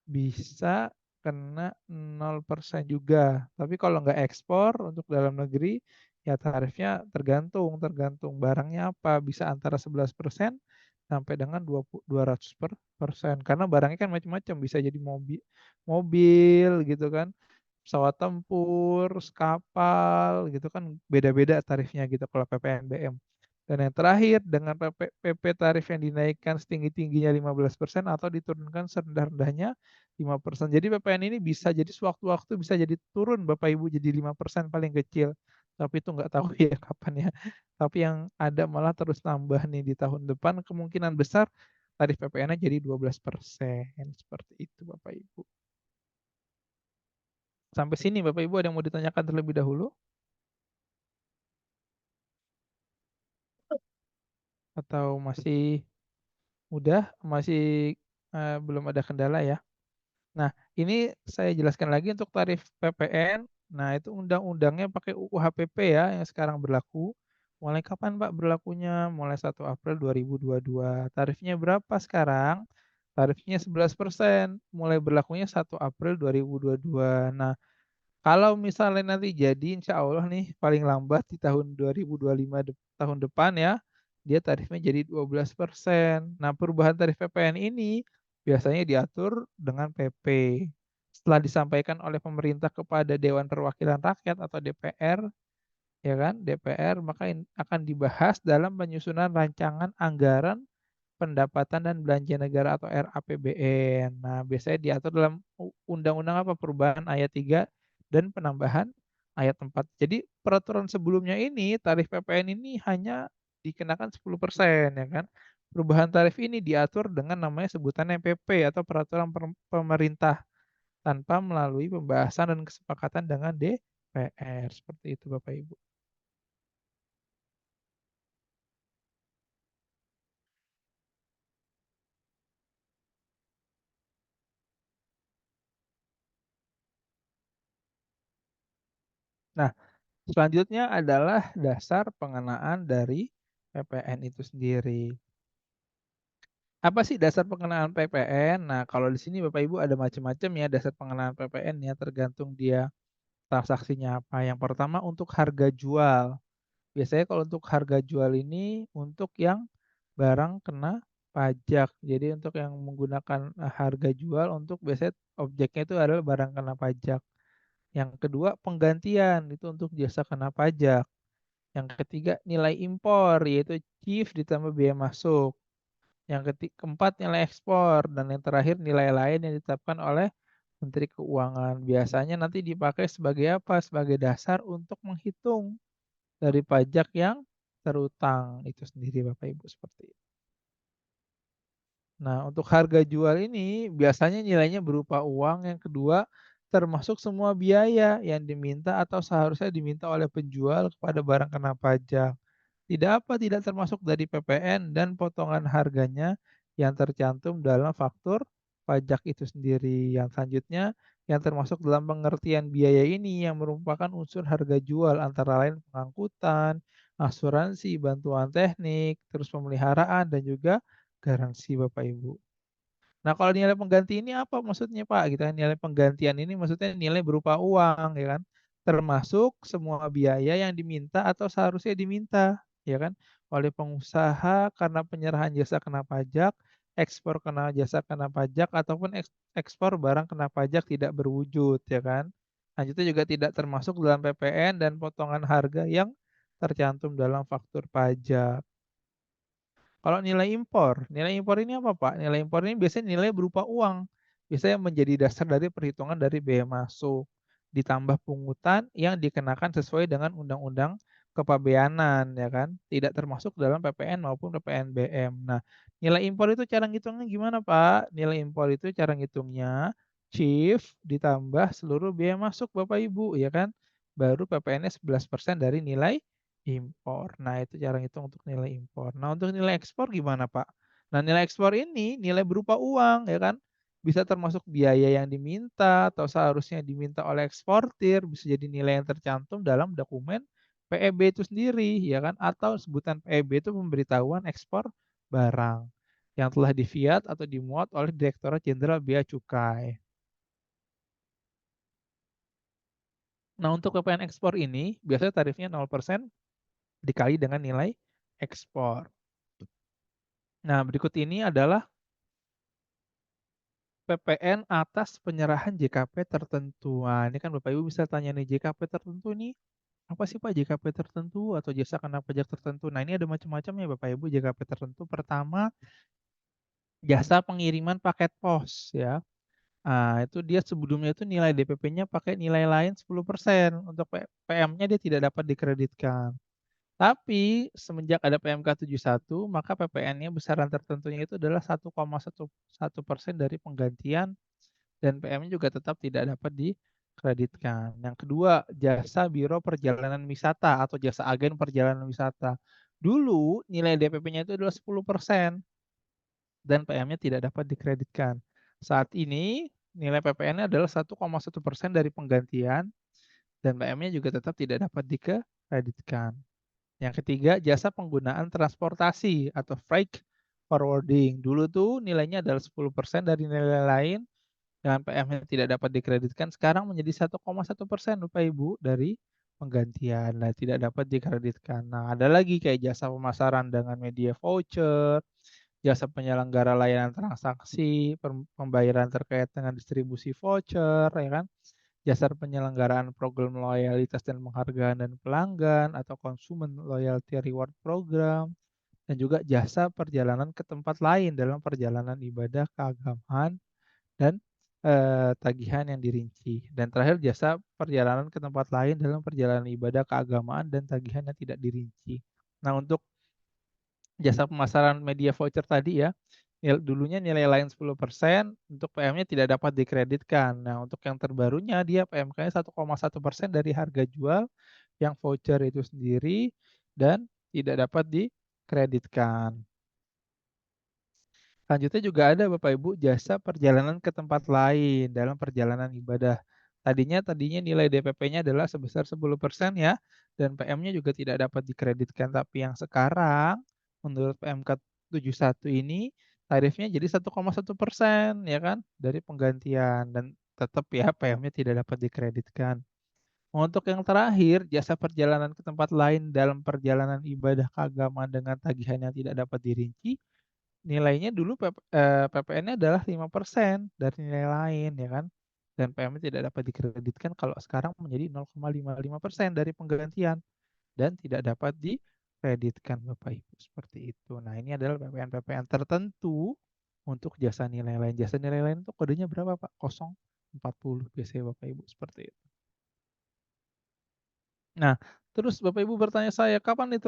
bisa kena 0% juga. Tapi kalau nggak ekspor untuk dalam negeri, ya tarifnya tergantung barangnya apa, bisa antara 11% sampai dengan 200%. Karena barangnya kan macam-macam, bisa jadi mobil gitu kan, pesawat tempur, kapal gitu kan, beda-beda tarifnya gitu kalau PPNBM. Dan yang terakhir, dengan PP tarif yang dinaikkan setinggi-tingginya 15% atau diturunkan serendah-rendahnya 5%. Jadi PPN ini bisa jadi sewaktu-waktu bisa jadi turun Bapak Ibu jadi 5% paling kecil. Tapi itu nggak tahu ya kapan ya. Tapi yang ada malah terus tambah nih di tahun depan, kemungkinan besar tarif PPN-nya jadi 12%. Seperti itu Bapak Ibu. Sampai sini Bapak Ibu ada yang mau ditanyakan terlebih dahulu? Atau masih mudah, masih belum ada kendala ya? Nah, ini saya jelaskan lagi untuk tarif PPN. Nah, itu undang-undangnya pakai UU HPP ya yang sekarang berlaku. Mulai kapan Pak berlakunya? Mulai 1 April 2022. Tarifnya berapa sekarang? Tarifnya 11%. Mulai berlakunya 1 April 2022. Nah, kalau misalnya nanti jadi insya Allah nih paling lambat di tahun 2025 tahun depan ya, dia tarifnya jadi 12%. Nah, perubahan tarif PPN ini biasanya diatur dengan PP. Setelah disampaikan oleh pemerintah kepada Dewan Perwakilan Rakyat atau DPR, ya kan, DPR, maka akan dibahas dalam penyusunan rancangan anggaran pendapatan dan belanja negara atau RAPBN. Nah, biasanya diatur dalam undang-undang apa? Perubahan ayat 3 dan penambahan ayat 4. Jadi peraturan sebelumnya ini tarif PPN ini hanya dikenakan 10% ya kan. Perubahan tarif ini diatur dengan namanya sebutannya PP atau peraturan pemerintah tanpa melalui pembahasan dan kesepakatan dengan DPR. Seperti itu Bapak Ibu. Nah, selanjutnya adalah dasar pengenaan dari PPN itu sendiri. Apa sih dasar pengenaan PPN? Nah, kalau di sini Bapak Ibu ada macam-macam ya dasar pengenaan PPN ya, tergantung dia transaksinya apa. Yang pertama untuk harga jual. Biasanya kalau untuk harga jual ini untuk yang barang kena pajak. Jadi untuk yang menggunakan harga jual untuk biasanya objeknya itu adalah barang kena pajak. Yang kedua penggantian itu untuk jasa kena pajak. Yang ketiga nilai impor yaitu CIF ditambah biaya masuk. Yang keempat nilai ekspor dan yang terakhir nilai lain yang ditetapkan oleh Menteri Keuangan. Biasanya nanti dipakai sebagai apa? Sebagai dasar untuk menghitung dari pajak yang terutang itu sendiri Bapak Ibu seperti itu. Nah, untuk harga jual ini biasanya nilainya berupa uang. Yang kedua, termasuk semua biaya yang diminta atau seharusnya diminta oleh penjual kepada barang kena pajak. Tidak termasuk dari PPN dan potongan harganya yang tercantum dalam faktur pajak itu sendiri. Yang selanjutnya, yang termasuk dalam pengertian biaya ini yang merupakan unsur harga jual antara lain pengangkutan, asuransi, bantuan teknik, terus pemeliharaan dan juga garansi Bapak Ibu. Nah, kalau nilai pengganti ini apa maksudnya, Pak? Gitu kan. Nilai penggantian ini maksudnya nilai berupa uang, ya kan? Termasuk semua biaya yang diminta atau seharusnya diminta, ya kan? Oleh pengusaha karena penyerahan jasa kena pajak, ekspor kena jasa kena pajak, ataupun ekspor barang kena pajak tidak berwujud, ya kan? Lanjutnya juga tidak termasuk dalam PPN dan potongan harga yang tercantum dalam faktur pajak. Kalau nilai impor ini apa Pak? Nilai impor ini biasanya nilai berupa uang. Biasanya menjadi dasar dari perhitungan dari biaya masuk. Ditambah pungutan yang dikenakan sesuai dengan Undang-Undang Kepabeanan, ya kan? Tidak termasuk dalam PPN maupun PPNBM. Nah, nilai impor itu cara ngitungnya gimana Pak? Nilai impor itu cara ngitungnya CIF ditambah seluruh biaya masuk Bapak Ibu, ya kan? Baru PPN-nya 11% dari nilai impor. Nah, itu cara ngitung untuk nilai impor. Nah, untuk nilai ekspor gimana, Pak? Nah, nilai ekspor ini nilai berupa uang, ya kan? Bisa termasuk biaya yang diminta atau seharusnya diminta oleh eksportir, bisa jadi nilai yang tercantum dalam dokumen PEB itu sendiri, ya kan? Atau sebutan PEB itu pemberitahuan ekspor barang yang telah difiat atau dimuat oleh Direktorat Jenderal Bea Cukai. Nah, untuk PPN ekspor ini biasanya tarifnya 0% dikali dengan nilai ekspor. Nah, berikut ini adalah PPN atas penyerahan JKP tertentu. Nah, ini kan Bapak Ibu bisa tanya nih, JKP tertentu nih, apa sih Pak JKP tertentu atau jasa kena pajak tertentu? Nah, ini ada macam-macam ya Bapak Ibu JKP tertentu. Pertama, jasa pengiriman paket pos ya. Itu dia sebelumnya itu nilai DPP-nya pakai nilai lain 10%, untuk PM-nya dia tidak dapat dikreditkan. Tapi semenjak ada PMK 71, maka PPN-nya besaran tertentunya itu adalah 1,11% dari penggantian dan PM-nya juga tetap tidak dapat dikreditkan. Yang kedua, jasa Biro Perjalanan Wisata atau jasa agen perjalanan wisata. Dulu nilai DPP-nya itu adalah 10% dan PM-nya tidak dapat dikreditkan. Saat ini nilai PPN-nya adalah 1,1% dari penggantian dan PM-nya juga tetap tidak dapat dikreditkan. Yang ketiga, jasa penggunaan transportasi atau freight forwarding. Dulu tuh nilainya adalah 10% dari nilai lain dengan PM-nya tidak dapat dikreditkan, sekarang menjadi 1,1% Bapak Ibu dari penggantian. Nah, tidak dapat dikreditkan. Nah, ada lagi kayak jasa pemasaran dengan media voucher, jasa penyelenggara layanan transaksi, pembayaran terkait dengan distribusi voucher, ya kan? Jasa penyelenggaraan program loyalitas dan penghargaan dan pelanggan atau consumer loyalty reward program, dan juga jasa perjalanan ke tempat lain dalam perjalanan ibadah keagamaan dan tagihan yang dirinci. Dan terakhir jasa perjalanan ke tempat lain dalam perjalanan ibadah keagamaan dan tagihan yang tidak dirinci. Nah, untuk jasa pemasaran media voucher tadi ya, dulunya nilai lain 10%, untuk PM-nya tidak dapat dikreditkan. Nah, untuk yang terbarunya dia PMK-nya 1,1% dari harga jual yang voucher itu sendiri dan tidak dapat dikreditkan. Selanjutnya juga ada Bapak Ibu jasa perjalanan ke tempat lain dalam perjalanan ibadah. Tadinya nilai DPP-nya adalah sebesar 10% ya, dan PM-nya juga tidak dapat dikreditkan. Tapi yang sekarang menurut PMK 71 ini tarifnya jadi 1,1% ya kan dari penggantian dan tetap ya PM-nya tidak dapat dikreditkan. Untuk yang terakhir, jasa perjalanan ke tempat lain dalam perjalanan ibadah keagamaan dengan tagihan yang tidak dapat dirinci. Nilainya dulu PPN-nya adalah 5% dari nilai lain ya kan, dan PM-nya tidak dapat dikreditkan, kalau sekarang menjadi 0,55% dari penggantian dan tidak dapat dikreditkan Bapak Ibu, seperti itu. Nah, ini adalah PPN-PPN tertentu untuk jasa nilai lain. Jasa nilai lain itu kodenya berapa Pak? 040 biasanya Bapak Ibu, seperti itu. Nah, terus Bapak Ibu bertanya saya, "Kapan nih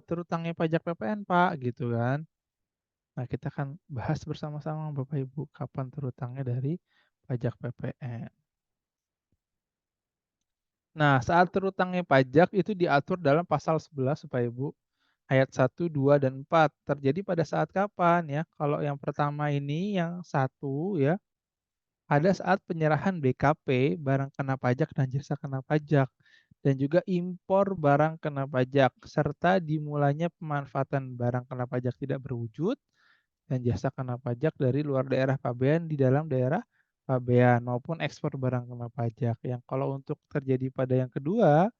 terutangnya pajak PPN Pak?" Gitu kan. Nah, kita akan bahas bersama-sama Bapak Ibu, kapan terutangnya dari pajak PPN. Nah, saat terutangnya pajak itu diatur dalam pasal 11 Bapak Ibu, ayat 1, 2, dan 4. Terjadi pada saat kapan ya? Kalau yang pertama ini, yang satu ya, ada saat penyerahan BKP, barang kena pajak dan jasa kena pajak, dan juga impor barang kena pajak, serta dimulainya pemanfaatan barang kena pajak tidak berwujud, dan jasa kena pajak dari luar daerah pabean di dalam daerah pabean maupun ekspor barang kena pajak. Yang kalau untuk terjadi pada yang kedua,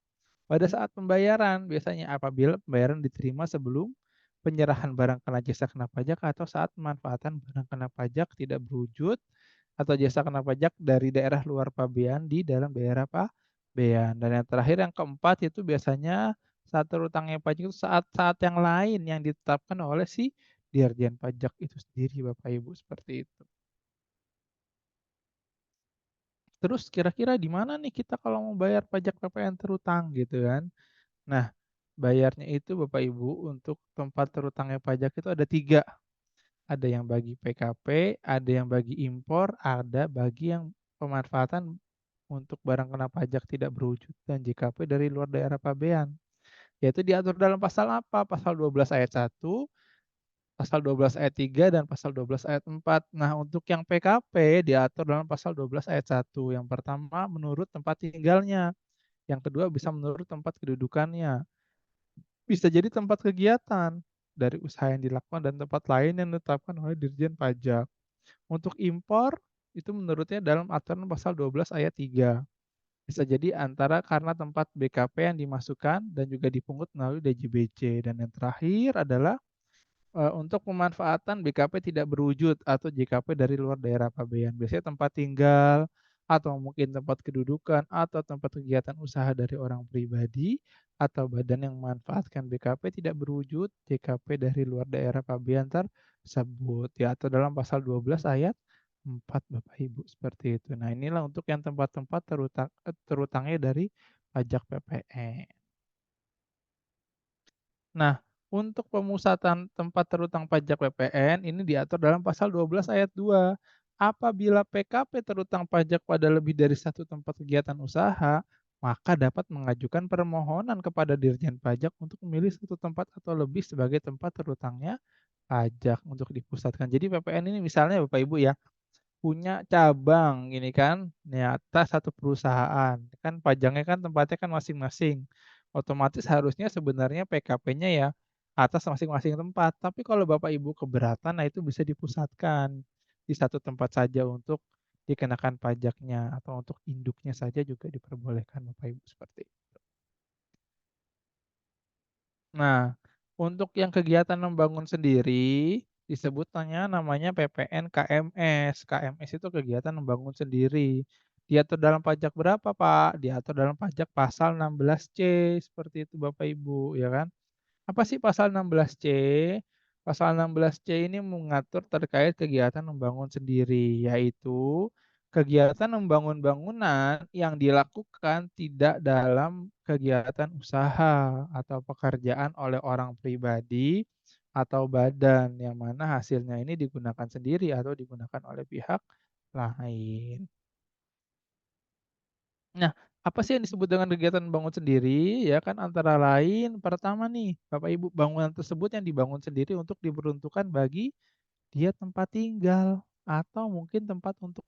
pada saat pembayaran biasanya apabila pembayaran diterima sebelum penyerahan barang kena jasa kena pajak atau saat pemanfaatan barang kena pajak tidak berwujud atau jasa kena pajak dari daerah luar pabean di dalam daerah pabean. Dan yang terakhir yang keempat itu biasanya saat terutangnya pajak itu saat-saat yang lain yang ditetapkan oleh si Dirjen Pajak itu sendiri Bapak Ibu, seperti itu. Terus kira-kira di mana nih kita kalau mau bayar pajak PPN terutang gitu kan. Nah, bayarnya itu Bapak Ibu untuk tempat terutangnya pajak itu ada 3. Ada yang bagi PKP, ada yang bagi impor, ada bagi yang pemanfaatan untuk barang kena pajak tidak berwujud dan JKP dari luar daerah pabean. Yaitu diatur dalam pasal apa? Pasal 12 ayat 1, pasal 12 ayat 3, dan pasal 12 ayat 4. Nah, untuk yang PKP diatur dalam pasal 12 ayat 1. Yang pertama menurut tempat tinggalnya, yang kedua bisa menurut tempat kedudukannya, bisa jadi tempat kegiatan dari usaha yang dilakukan dan tempat lain yang ditetapkan oleh Dirjen Pajak. Untuk impor itu menurutnya dalam aturan pasal 12 ayat 3. Bisa jadi antara karena tempat BKP yang dimasukkan dan juga dipungut melalui DJBC. Dan yang terakhir adalah Untuk pemanfaatan BKP tidak berwujud atau JKP dari luar daerah pabean. Biasanya tempat tinggal, atau mungkin tempat kedudukan, atau tempat kegiatan usaha dari orang pribadi, atau badan yang memanfaatkan BKP tidak berwujud JKP dari luar daerah pabean tersebut. Ya, atau dalam pasal 12 ayat 4 Bapak Ibu, seperti itu. Nah, inilah untuk yang tempat-tempat terutangnya dari pajak PPN. Nah, untuk pemusatan tempat terutang pajak PPN ini diatur dalam pasal 12 ayat 2. Apabila PKP terutang pajak pada lebih dari satu tempat kegiatan usaha, maka dapat mengajukan permohonan kepada Dirjen Pajak untuk memilih satu tempat atau lebih sebagai tempat terutangnya pajak untuk dipusatkan. Jadi PPN ini misalnya Bapak Ibu ya, punya cabang ini kan, di atas satu perusahaan, kan pajangnya kan tempatnya kan masing-masing. Otomatis harusnya sebenarnya PKP-nya ya atas masing-masing tempat, tapi kalau Bapak Ibu keberatan, nah itu bisa dipusatkan di satu tempat saja untuk dikenakan pajaknya atau untuk induknya saja juga diperbolehkan Bapak Ibu seperti itu. Nah, untuk yang kegiatan membangun sendiri, disebutnya namanya PPN KMS. KMS itu kegiatan membangun sendiri. Diatur dalam pajak berapa, Pak? Diatur dalam pajak pasal 16C, seperti itu Bapak Ibu, ya kan? Apa sih pasal 16C? Pasal 16C ini mengatur terkait kegiatan membangun sendiri, yaitu kegiatan membangun bangunan yang dilakukan tidak dalam kegiatan usaha atau pekerjaan oleh orang pribadi atau badan yang mana hasilnya ini digunakan sendiri atau digunakan oleh pihak lain. Nah, apa sih yang disebut dengan kegiatan bangun sendiri? Ya kan antara lain pertama nih, Bapak Ibu, bangunan tersebut yang dibangun sendiri untuk diperuntukkan bagi dia tempat tinggal atau mungkin tempat untuk